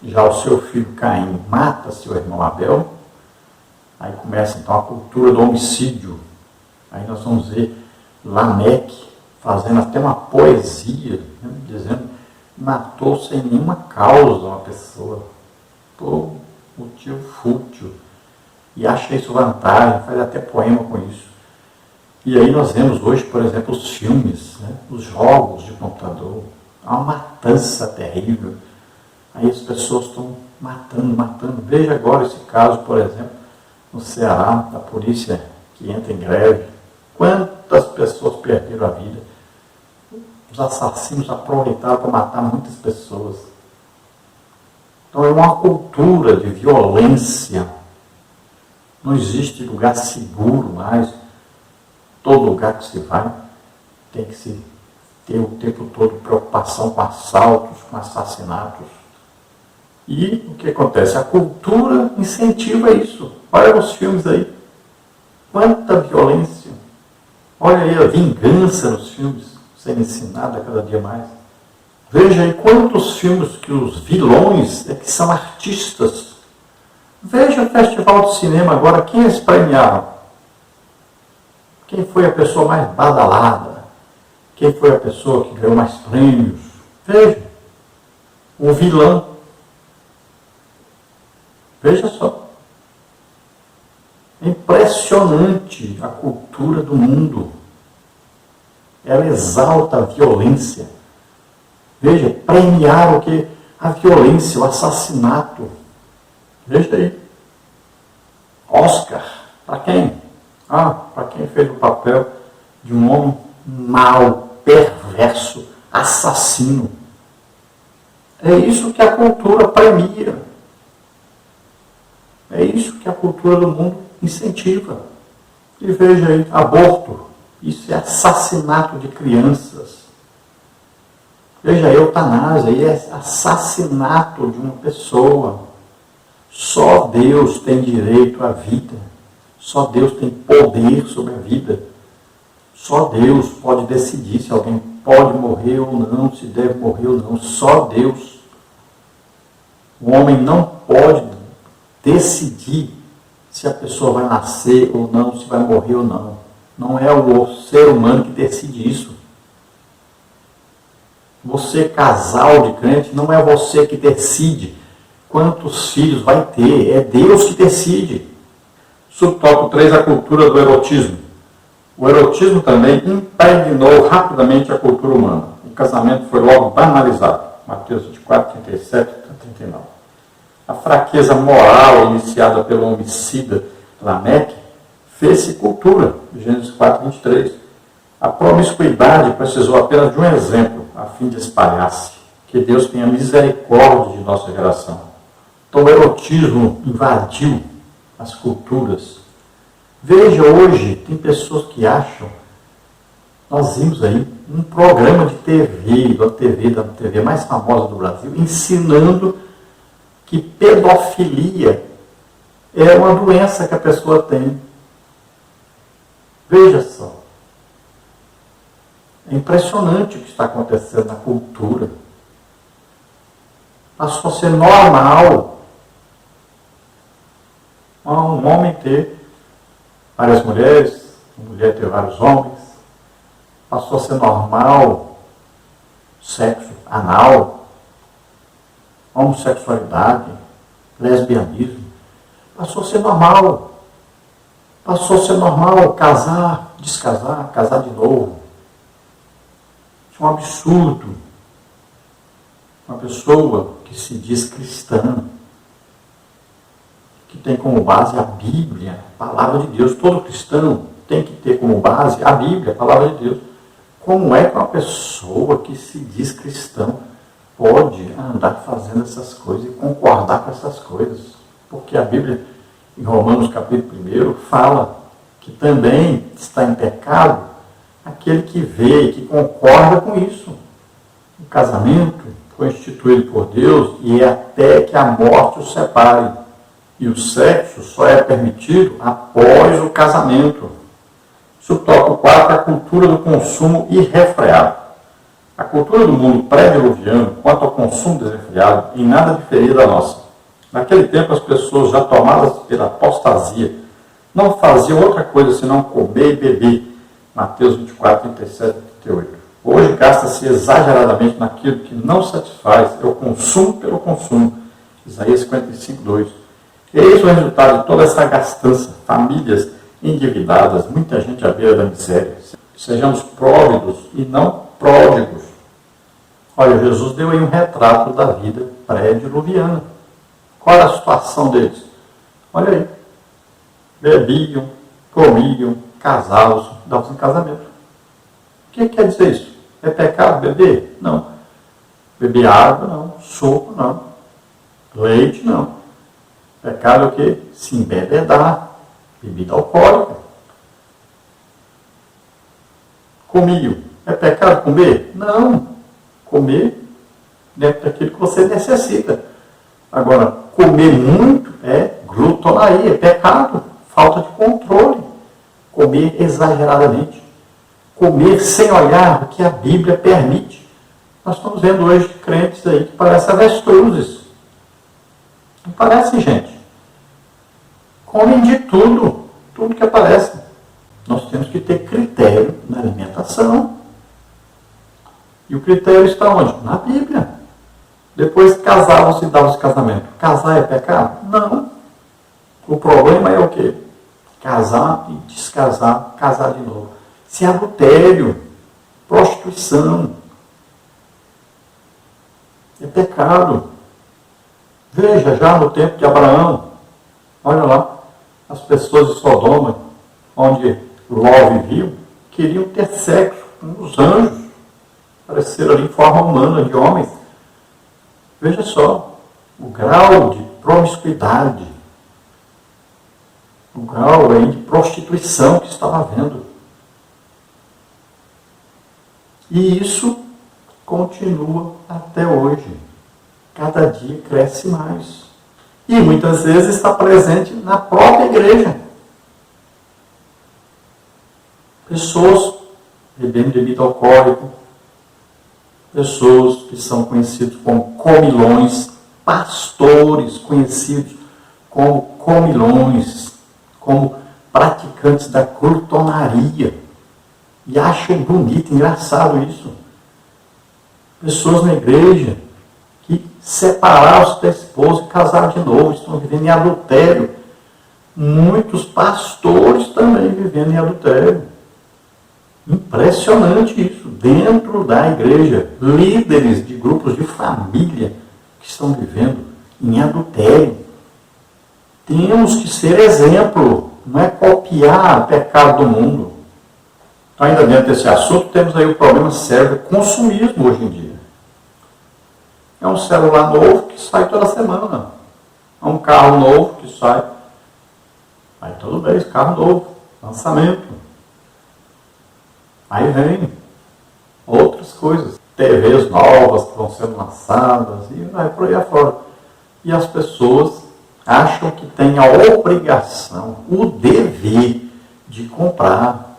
já o seu filho Caim mata seu irmão Abel. Aí começa então a cultura do homicídio. Aí nós vamos ver Lameque fazendo até uma poesia, né, dizendo: matou sem nenhuma causa uma pessoa, por motivo fútil, e acha isso vantagem, faz até poema com isso. E aí nós vemos hoje, por exemplo, os filmes, né, os jogos de computador, há uma matança terrível. Aí as pessoas estão matando. Veja agora esse caso, por exemplo, no Ceará, da polícia que entra em greve. Quantas pessoas perderam a vida? Os assassinos aproveitaram para matar muitas pessoas. Então é uma cultura de violência. Não existe lugar seguro mais. Todo lugar que se vai tem que se ter o tempo todo preocupação com assaltos, com assassinatos. E o que acontece? A cultura incentiva isso. Olha os filmes aí. Quanta violência. Olha aí a vingança nos filmes, sendo ensinada cada dia mais. Veja aí quantos filmes que os vilões é que são artistas. Veja o festival de cinema agora, quem eles premiaram? Quem foi a pessoa mais badalada? Quem foi a pessoa que ganhou mais prêmios? Veja, o vilão. Veja só. É impressionante a cultura do mundo. Ela exalta a violência. Veja, premiar o que? A violência, o assassinato. Veja aí. Oscar. Para quem? Para quem fez o papel de um homem mau, perverso, assassino. É isso que a cultura premia. É isso que a cultura do mundo incentiva. E veja aí, aborto. Isso é assassinato de crianças. Veja, a eutanásia é assassinato de uma pessoa. Só Deus tem direito à vida. Só Deus tem poder sobre a vida. Só Deus pode decidir se alguém pode morrer ou não, se deve morrer ou não. Só Deus. O homem não pode decidir se a pessoa vai nascer ou não, se vai morrer ou não. Não é o ser humano que decide isso. Você, casal de crente, não é você que decide quantos filhos vai ter. É Deus que decide. Subtópico 3, a cultura do erotismo. O erotismo também impregnou rapidamente a cultura humana. E casamento foi logo banalizado. Mateus 24, 37 a 39. A fraqueza moral iniciada pelo homicida Lameque fez-se cultura. Gênesis 4, 23. A promiscuidade precisou apenas de um exemplo, a fim de espalhar-se. Que Deus tenha misericórdia de nossa geração. Então o erotismo invadiu as culturas. Veja, hoje, tem pessoas que acham, nós vimos aí um programa de TV, da TV mais famosa do Brasil, ensinando que pedofilia é uma doença que a pessoa tem. Veja só. É impressionante o que está acontecendo na cultura. Passou a ser normal um homem ter várias mulheres, uma mulher ter vários homens. Passou a ser normal sexo anal, homossexualidade, lesbianismo. Passou a ser normal. Passou a ser normal casar, descasar, casar de novo. Isso é um absurdo. Uma pessoa que se diz cristã, que tem como base a Bíblia, a palavra de Deus. Todo cristão tem que ter como base a Bíblia, a palavra de Deus. Como é que uma pessoa que se diz cristão pode andar fazendo essas coisas e concordar com essas coisas? Porque a Bíblia, em Romanos capítulo 1, fala que também está em pecado aquele que vê e que concorda com isso. O casamento foi instituído por Deus e é até que a morte o separe. E o sexo só é permitido após o casamento. Isso toca o 4, a cultura do consumo irrefreado. A cultura do mundo pré-diluviano, quanto ao consumo desenfreado, em nada diferia da nossa. Naquele tempo, as pessoas já tomadas pela apostasia não faziam outra coisa senão comer e beber. Mateus 24, 37 e 38. Hoje gasta-se exageradamente naquilo que não satisfaz, é o consumo pelo consumo. Isaías 55, 2. Eis o resultado de toda essa gastança. Famílias endividadas, muita gente à beira da miséria. Sejamos pródigos e não pródigos. Olha, Jesus deu aí um retrato da vida pré-diluviana. Qual era a situação deles? Olha aí. Bebiam, comiam, casavam-se, davam-se em casamento. O que quer dizer isso? É pecado beber? Não. Beber água? Não. Suco? Não. Leite? Não. Pecado é o quê? Se embebedar. Bebida alcoólica. Comiam. É pecado comer? Não. Comer dentro daquilo que você necessita. Agora, comer muito é glutonaria, é pecado. Falta de controle. Comer exageradamente. Comer sem olhar o que a Bíblia permite. Nós estamos vendo hoje crentes aí que parecem avestruzes. Não parece, gente. Comem de tudo, tudo que aparece. Nós temos que ter critério na alimentação. E o critério está onde? Na Bíblia. Depois casavam-se e davam-se casamento. Casar é pecado? Não. O problema é o quê? Casar e descasar, casar de novo. Se é adultério, prostituição. É pecado. Veja, já no tempo de Abraão, olha lá, as pessoas de Sodoma, onde Ló vivia, queriam ter sexo com os anjos. Apareceram ali em forma humana, de homens. Veja só, o grau de promiscuidade, o grau aí de prostituição que estava havendo. E isso continua até hoje. Cada dia cresce mais. E muitas vezes está presente na própria igreja. Pessoas bebendo bebida alcoólica, pessoas que são conhecidos como comilões, pastores conhecidos como comilões, como praticantes da glutonaria. E acham bonito, engraçado isso. Pessoas na igreja que separaram-se da esposa e casaram de novo, estão vivendo em adultério. Muitos pastores também vivendo em adultério. Impressionante isso. Dentro da igreja, líderes de grupos de família que estão vivendo em adultério. Temos que ser exemplo, não é copiar o pecado do mundo. Então, ainda dentro desse assunto, temos aí o problema sério do consumismo hoje em dia. É um celular novo que sai toda semana. É um carro novo que sai. Aí todo mês, carro novo, lançamento. Aí vem outras coisas. TVs novas que vão sendo lançadas e vai por aí afora. E as pessoas acham que têm a obrigação, o dever de comprar.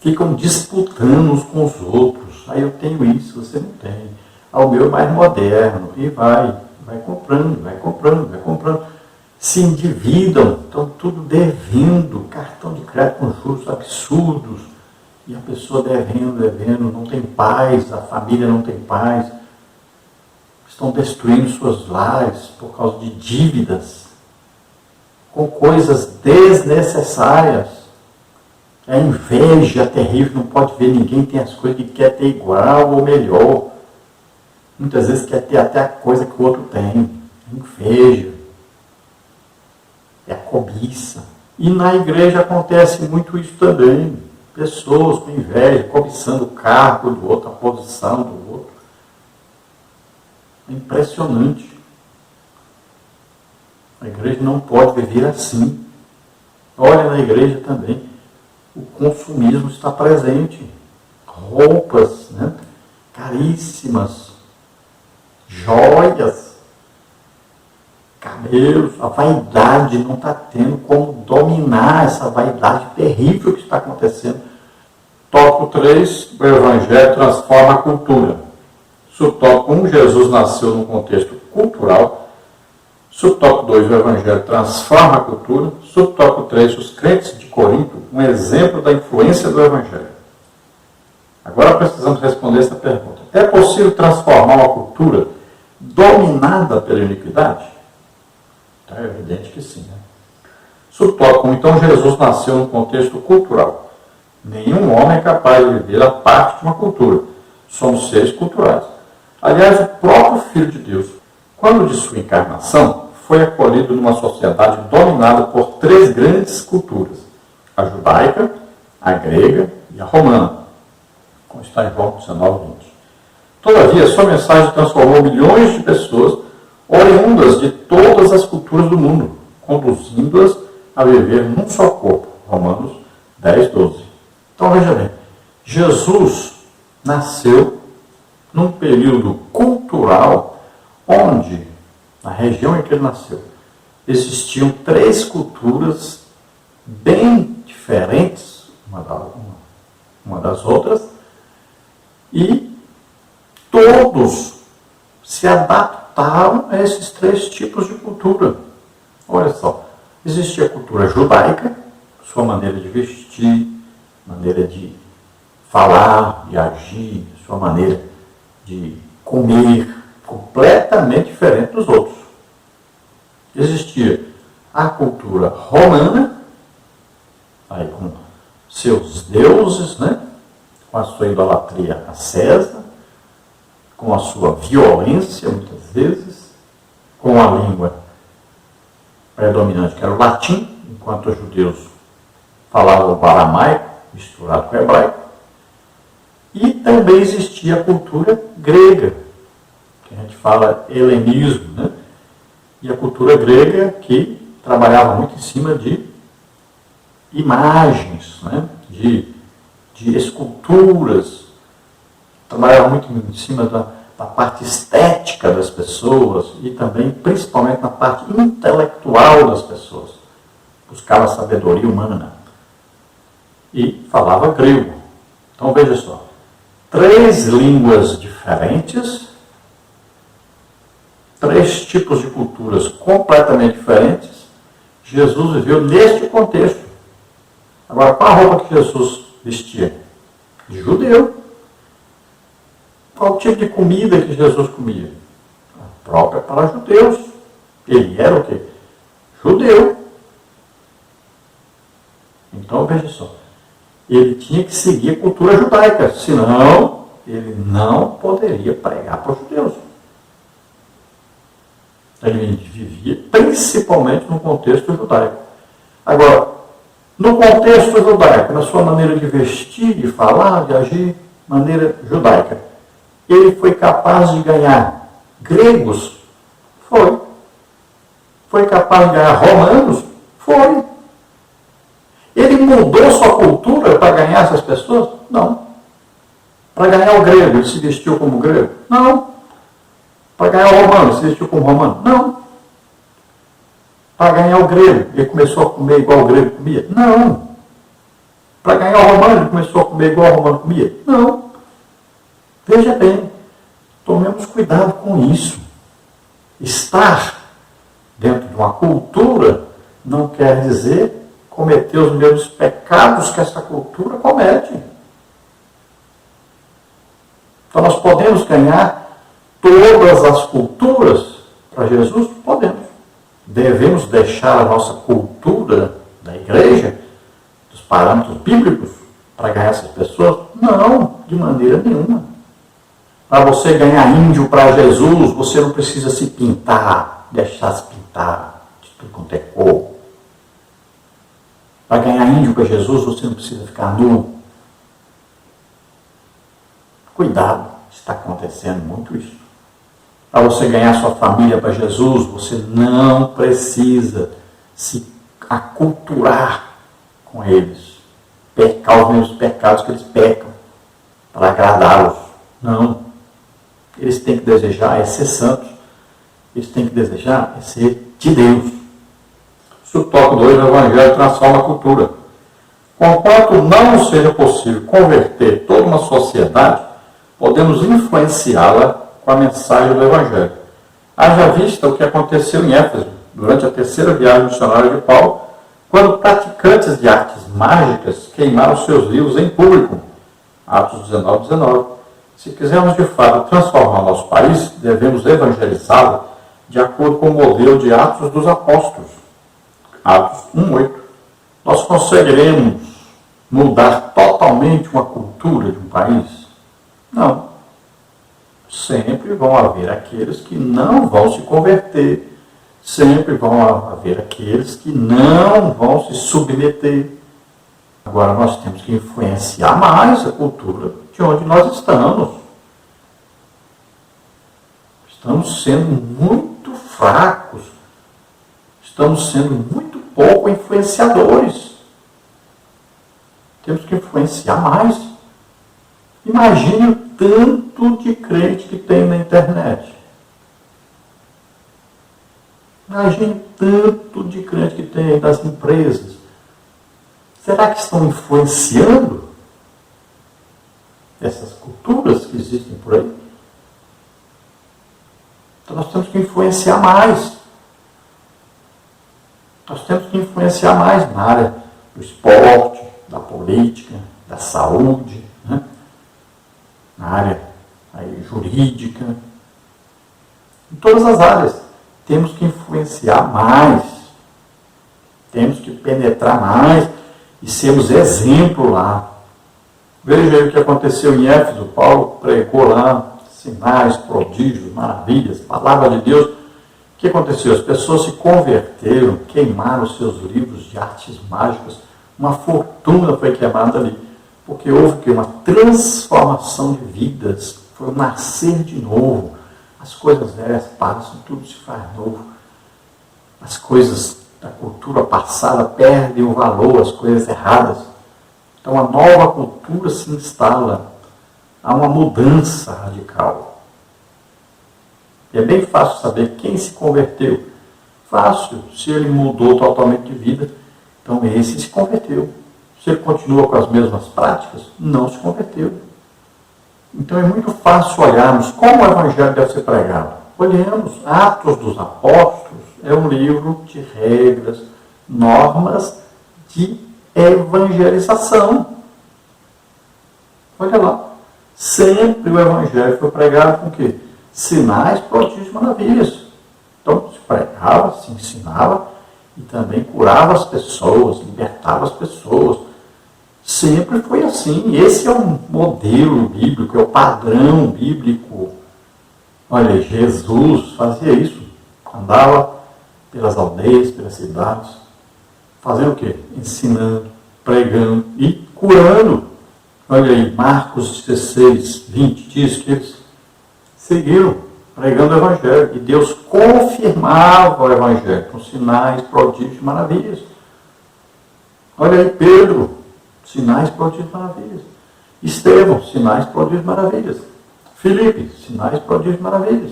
Ficam disputando uns com os outros. Aí eu tenho isso, você não tem. O meu é mais moderno. E vai comprando, vai comprando, vai comprando. Se endividam, estão tudo devendo, cartão de crédito com juros absurdos. E a pessoa devendo, não tem paz, a família não tem paz. Estão destruindo suas lares por causa de dívidas, com coisas desnecessárias. A inveja terrível, não pode ver ninguém tem as coisas que quer ter igual ou melhor. Muitas vezes quer ter até a coisa que o outro tem. Inveja. É a cobiça. E na igreja acontece muito isso também. Pessoas com inveja, cobiçando o cargo do outro, a posição do outro. É impressionante. A igreja não pode viver assim. Olha na igreja também. O consumismo está presente. Roupas, né? Caríssimas. Joias. Cabelos. A vaidade não está tendo como dominar essa vaidade terrível que está acontecendo. Tópico 3, o Evangelho transforma a cultura. Subtópico 1, Jesus nasceu num contexto cultural. Subtópico 2, o Evangelho transforma a cultura. Subtópico 3, os crentes de Corinto, um exemplo da influência do Evangelho. Agora precisamos responder essa pergunta. É possível transformar uma cultura dominada pela iniquidade? Então é evidente que sim. Né? Subtópico 1, então Jesus nasceu num contexto cultural. Nenhum homem é capaz de viver a parte de uma cultura. Somos seres culturais. Aliás, o próprio Filho de Deus, quando de sua encarnação, foi acolhido numa sociedade dominada por 3 grandes culturas: a judaica, a grega e a romana, como está em João 19:20. Todavia, sua mensagem transformou milhões de pessoas oriundas de todas as culturas do mundo, conduzindo-as a viver num só corpo. Romanos 10:12. Então, veja bem, Jesus nasceu num período cultural onde, na região em que ele nasceu, existiam 3 culturas bem diferentes uma das outras, e todos se adaptaram a esses 3 tipos de cultura. Olha só, existia a cultura judaica, sua maneira de vestir, maneira de falar, de agir, sua maneira de comer, completamente diferente dos outros. Existia a cultura romana, aí com seus deuses, né? Com a sua idolatria a César, com a sua violência, muitas vezes, com a língua predominante, que era o latim, enquanto os judeus falavam o aramaico, misturado com o hebraico. E também existia a cultura grega, que a gente fala helenismo, né? E a cultura grega que trabalhava muito em cima de imagens, né? de esculturas, trabalhava muito em cima da parte estética das pessoas e também, principalmente, na parte intelectual das pessoas. Buscava a sabedoria humana e falava grego. Então, veja só, 3 línguas diferentes, 3 tipos de culturas completamente diferentes. Jesus viveu neste contexto. Agora, qual a roupa que Jesus vestia? De judeu. Qual o tipo de comida que Jesus comia? A própria para judeus. Ele era o quê? Judeu. Então, veja só, ele tinha que seguir a cultura judaica, senão ele não poderia pregar para os judeus. Ele vivia principalmente no contexto judaico. Agora, no contexto judaico, na sua maneira de vestir, de falar, de agir, maneira judaica, ele foi capaz de ganhar gregos? Foi. Foi capaz de ganhar romanos? Foi. Ele mudou sua cultura para ganhar essas pessoas? Não. Para ganhar o grego, ele se vestiu como grego? Não. Para ganhar o romano, ele se vestiu como romano? Não. Para ganhar o grego, ele começou a comer igual o grego comia? Não. Para ganhar o romano, ele começou a comer igual o romano comia? Não. Veja bem, tomemos cuidado com isso. Estar dentro de uma cultura não quer dizer cometer os mesmos pecados que essa cultura comete. Então nós podemos ganhar todas as culturas para Jesus? Podemos. Devemos deixar a nossa cultura da igreja, dos parâmetros bíblicos, para ganhar essas pessoas? Não, de maneira nenhuma. Para você ganhar índio para Jesus, você não precisa se pintar, deixar se pintar de tudo quanto é cor. Para ganhar índio para Jesus, você não precisa ficar nu. Cuidado, está acontecendo muito isso. Para você ganhar sua família para Jesus, você não precisa se aculturar com eles, pecar os mesmos pecados que eles pecam, para agradá-los. Não. Eles têm que desejar é ser santos. Eles têm que desejar é ser de Deus. Se o toque 2 do Evangelho transforma a cultura. Conquanto não seja possível converter toda uma sociedade, podemos influenciá-la com a mensagem do Evangelho. Haja vista o que aconteceu em Éfeso, durante a terceira viagem missionária de Paulo, quando praticantes de artes mágicas queimaram seus livros em público. Atos 19:19. Se quisermos de fato transformar nosso país, devemos evangelizá-lo de acordo com o modelo de Atos dos Apóstolos. Atos 1:8. Nós conseguiremos mudar totalmente uma cultura de um país? Não. Sempre vão haver aqueles que não vão se converter. Sempre vão haver aqueles que não vão se submeter. Agora nós temos que influenciar mais a cultura de onde nós estamos. Estamos sendo muito fracos. Estamos sendo muito pouco influenciadores. Temos que influenciar mais. Imagine o tanto de crente que tem na internet. Imagine o tanto de crente que tem nas empresas. Será que estão influenciando essas culturas que existem por aí? Então nós temos que influenciar mais. Nós temos que influenciar mais na área do esporte, da política, da saúde, né? Na área aí, jurídica. Em todas as áreas. Temos que influenciar mais. Temos que penetrar mais e sermos exemplo lá. Veja aí o que aconteceu em Éfeso. Paulo pregou lá sinais, prodígios, maravilhas, palavra de Deus. O que aconteceu? As pessoas se converteram, queimaram seus livros de artes mágicas. Uma fortuna foi queimada ali. Porque houve uma transformação de vidas. Foi um nascer de novo. As coisas velhas passam, tudo se faz novo. As coisas da cultura passada perdem o valor, as coisas erradas. Então a nova cultura se instala. Há uma mudança radical. E é bem fácil saber quem se converteu. Fácil, se ele mudou totalmente de vida, então esse se converteu. Se ele continua com as mesmas práticas, não se converteu. Então é muito fácil olharmos como o Evangelho deve ser pregado. Olhemos, Atos dos Apóstolos é um livro de regras, normas de evangelização. Olha lá. Sempre o Evangelho foi pregado com o quê? Sinais, prodígios, maravilhas. Então se pregava, se ensinava e também curava as pessoas, libertava as pessoas. Sempre foi assim. Esse é um modelo bíblico, é o padrão bíblico. Olha, Jesus fazia isso. Andava pelas aldeias, pelas cidades, fazendo o quê? Ensinando, pregando e curando. Olha aí, Marcos 16, 20, diz que eles seguiram pregando o Evangelho. E Deus confirmava o Evangelho com sinais, prodígios e maravilhas. Olha aí, Pedro, sinais, prodígios e maravilhas. Estevão, sinais, prodígios e maravilhas. Filipe, sinais, prodígios e maravilhas.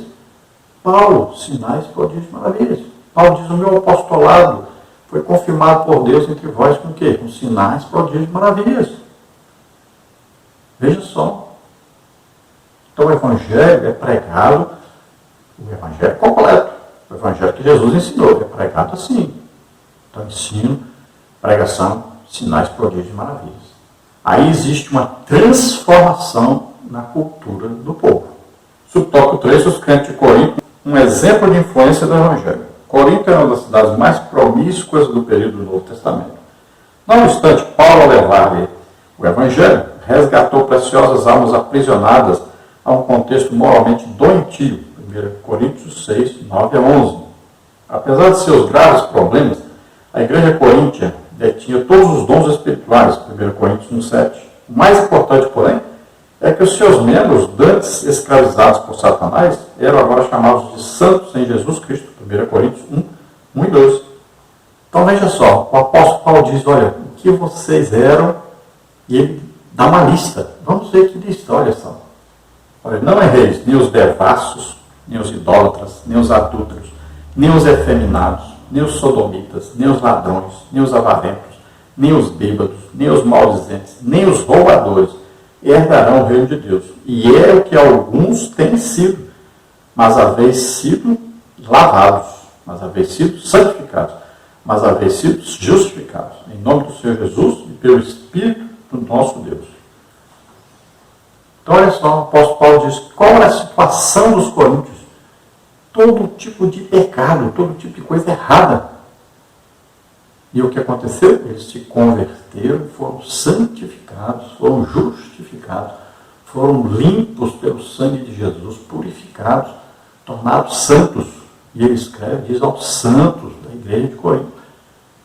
Paulo, sinais, prodígios e maravilhas. Paulo diz, o meu apostolado foi confirmado por Deus entre vós com o quê? Com sinais, prodígios e maravilhas. Veja só. Então o Evangelho é pregado, o Evangelho completo. O Evangelho que Jesus ensinou, é pregado assim. Então ensino, pregação, sinais, prodígios e maravilhas. Aí existe uma transformação na cultura do povo. Subtópico 3, os crentes de Corinto, um exemplo de influência do Evangelho. Corinto é uma das cidades mais promíscuas do período do Novo Testamento. Não obstante, Paulo, ao levar-lhe o Evangelho, resgatou preciosas almas aprisionadas a um contexto moralmente doentio. 1 Coríntios 6, 9 a 11. Apesar de seus graves problemas, a igreja coríntia detinha todos os dons espirituais. 1 Coríntios 1, 7. O mais importante, porém, é que os seus membros, dantes escravizados por Satanás, eram agora chamados de santos em Jesus Cristo. 1 Coríntios 1, 1 e 2. Então veja só, o apóstolo Paulo diz, olha, o que vocês eram, e ele dá uma lista. Vamos ver que lista, olha só. Olha, não erreis nem os devassos, nem os idólatras, nem os adúlteros, nem os efeminados, nem os sodomitas, nem os ladrões, nem os avarentos, nem os bêbados, nem os maldizentes, nem os roubadores herdarão o reino de Deus. E é o que alguns têm sido, mas haveis sido lavados, mas haveis sido santificados, mas haveis sido justificados, em nome do Senhor Jesus e pelo Espírito do nosso Deus. Então, olha só, o apóstolo Paulo diz, qual era a situação dos coríntios? Todo tipo de pecado, todo tipo de coisa errada. E o que aconteceu? Eles se converteram, foram santificados, foram justificados, foram limpos pelo sangue de Jesus, purificados, tornados santos. E ele escreve, diz aos santos da igreja de Corinto.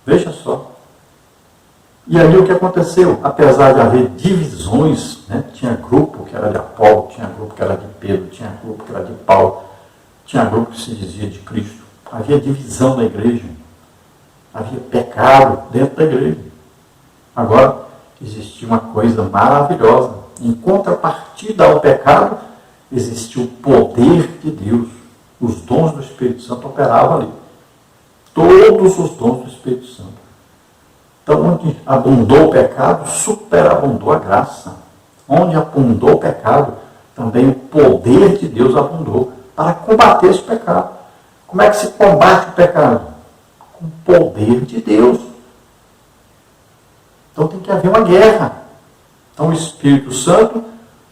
Veja só. E aí o que aconteceu? Apesar de haver divisões, né? Tinha grupo que era de Apolo, tinha grupo que era de Pedro, tinha grupo que era de Paulo, tinha grupo que se dizia de Cristo. Havia divisão na igreja. Havia pecado dentro da igreja. Agora, existia uma coisa maravilhosa. Em contrapartida ao pecado, existia o poder de Deus. Os dons do Espírito Santo operavam ali. Todos os dons do Espírito Santo. Então, onde abundou o pecado, superabundou a graça. Onde abundou o pecado, também o poder de Deus abundou para combater esse pecado. Como é que se combate o pecado? Com o poder de Deus. Então tem que haver uma guerra. Então o Espírito Santo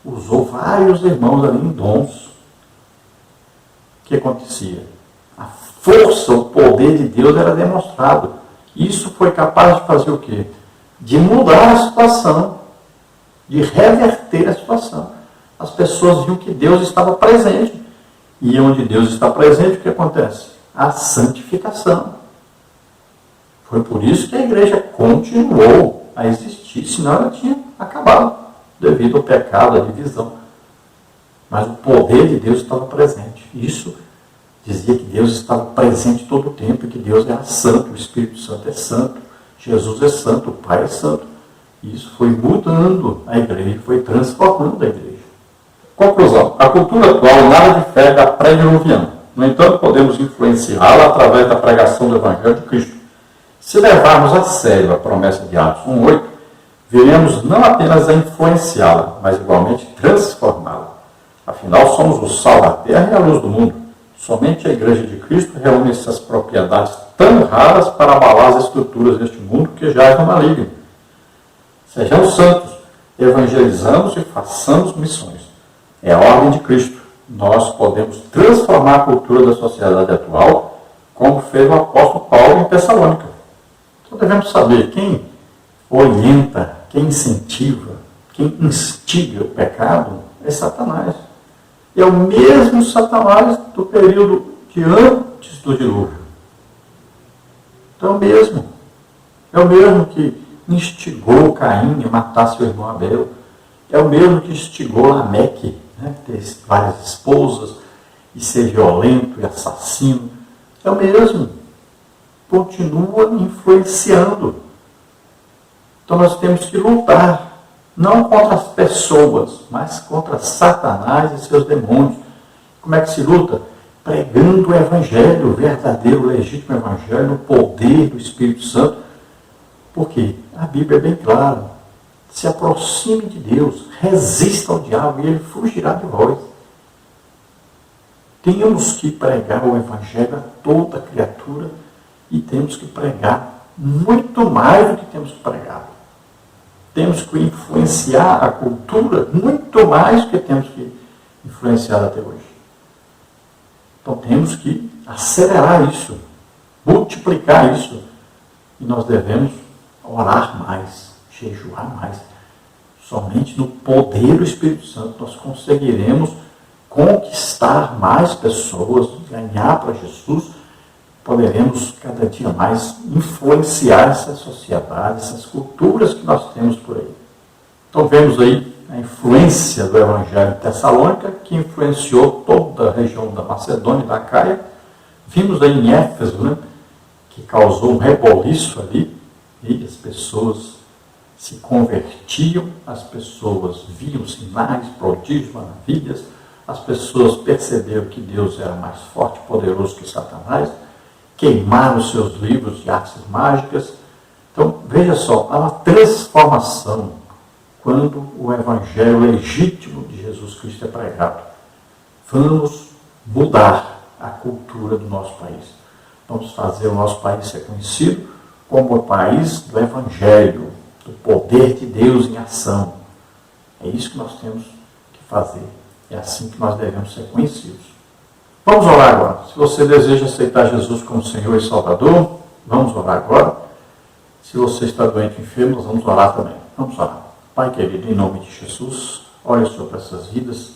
usou vários irmãos ali em dons. O que acontecia? A força, o poder de Deus era demonstrado. Isso foi capaz de fazer o quê? De mudar a situação, de reverter a situação. As pessoas viam que Deus estava presente. E onde Deus está presente, o que acontece? A santificação. Foi por isso que a igreja continuou a existir, senão ela tinha acabado, devido ao pecado, à divisão. Mas o poder de Deus estava presente. Isso dizia que Deus estava presente todo o tempo, e que Deus era santo, o Espírito Santo é santo, Jesus é santo, o Pai é santo. E isso foi mudando a igreja, foi transformando a igreja. Conclusão. A cultura atual nada difere da pré-diluviana. No entanto, podemos influenciá-la através da pregação do Evangelho de Cristo. Se levarmos a sério a promessa de Atos 1:8, veremos não apenas a influenciá-la, mas igualmente transformá-la. Afinal, somos o sal da terra e a luz do mundo. Somente a Igreja de Cristo reúne essas propriedades tão raras para abalar as estruturas deste mundo que jaz no maligno. Sejamos santos, evangelizamos e façamos missões. É a ordem de Cristo. Nós podemos transformar a cultura da sociedade atual como fez o apóstolo Paulo em Tessalônica. Então devemos saber quem orienta, quem incentiva, quem instiga o pecado é Satanás. E é o mesmo Satanás do período de antes do dilúvio. Então é o mesmo que instigou Caim a matar seu irmão Abel. É o mesmo que instigou Lameque, né, ter várias esposas e ser violento e assassino. É o mesmo. Continua influenciando. Então nós temos que lutar, não contra as pessoas, mas contra Satanás e seus demônios. Como é que se luta? Pregando o Evangelho, o verdadeiro, legítimo Evangelho, no poder do Espírito Santo. Porque a Bíblia é bem clara. Se aproxime de Deus, resista ao diabo e ele fugirá de vós. Temos que pregar o Evangelho a toda criatura e temos que pregar muito mais do que temos que pregar. Temos que influenciar a cultura muito mais do que temos que influenciar até hoje. Então temos que acelerar isso, multiplicar isso. E nós devemos orar mais, jejuar mais. Somente no poder do Espírito Santo nós conseguiremos conquistar mais pessoas, ganhar para Jesus. Poderemos cada dia mais influenciar essa sociedade, essas culturas que nós temos por aí. Então vemos aí a influência do Evangelho em Tessalônica, que influenciou toda a região da Macedônia e da Caia. Vimos aí em Éfeso, né, que causou um reboliço ali, e as pessoas se convertiam, as pessoas viam sinais, prodígios, maravilhas, as pessoas perceberam que Deus era mais forte e poderoso que Satanás, queimaram os seus livros de artes mágicas. Então, veja só, há uma transformação quando o Evangelho legítimo de Jesus Cristo é pregado. Vamos mudar a cultura do nosso país. Vamos fazer o nosso país ser conhecido como o país do Evangelho, do poder de Deus em ação. É isso que nós temos que fazer. É assim que nós devemos ser conhecidos. Vamos orar agora. Se você deseja aceitar Jesus como Senhor e Salvador, vamos orar agora. Se você está doente ou enfermo, nós vamos orar também. Vamos orar. Pai querido, em nome de Jesus, olha sobre essas vidas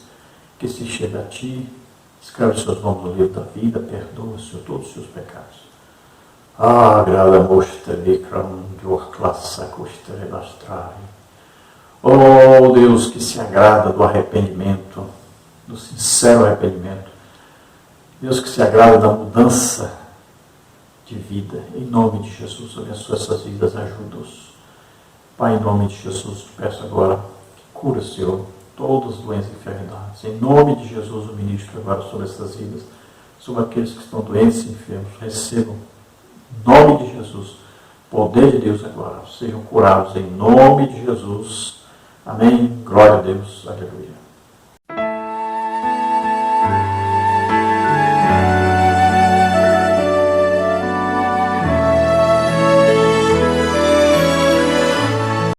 que se chega a Ti, escreve seus nomes no livro da vida, perdoa, Senhor, todos os seus pecados. Grada mostre kram classa costere lastrare. Oh Deus, que se agrada do arrependimento, do sincero arrependimento. Deus, que se agrada da mudança de vida. Em nome de Jesus, abençoa essas vidas, ajuda-os. Pai, em nome de Jesus, te peço agora que cura, Senhor, todas as doenças e enfermidades. Em nome de Jesus, o ministro agora sobre essas vidas, sobre aqueles que estão doentes e enfermos. Recebam, em nome de Jesus, poder de Deus agora. Sejam curados em nome de Jesus. Amém. Glória a Deus. Aleluia.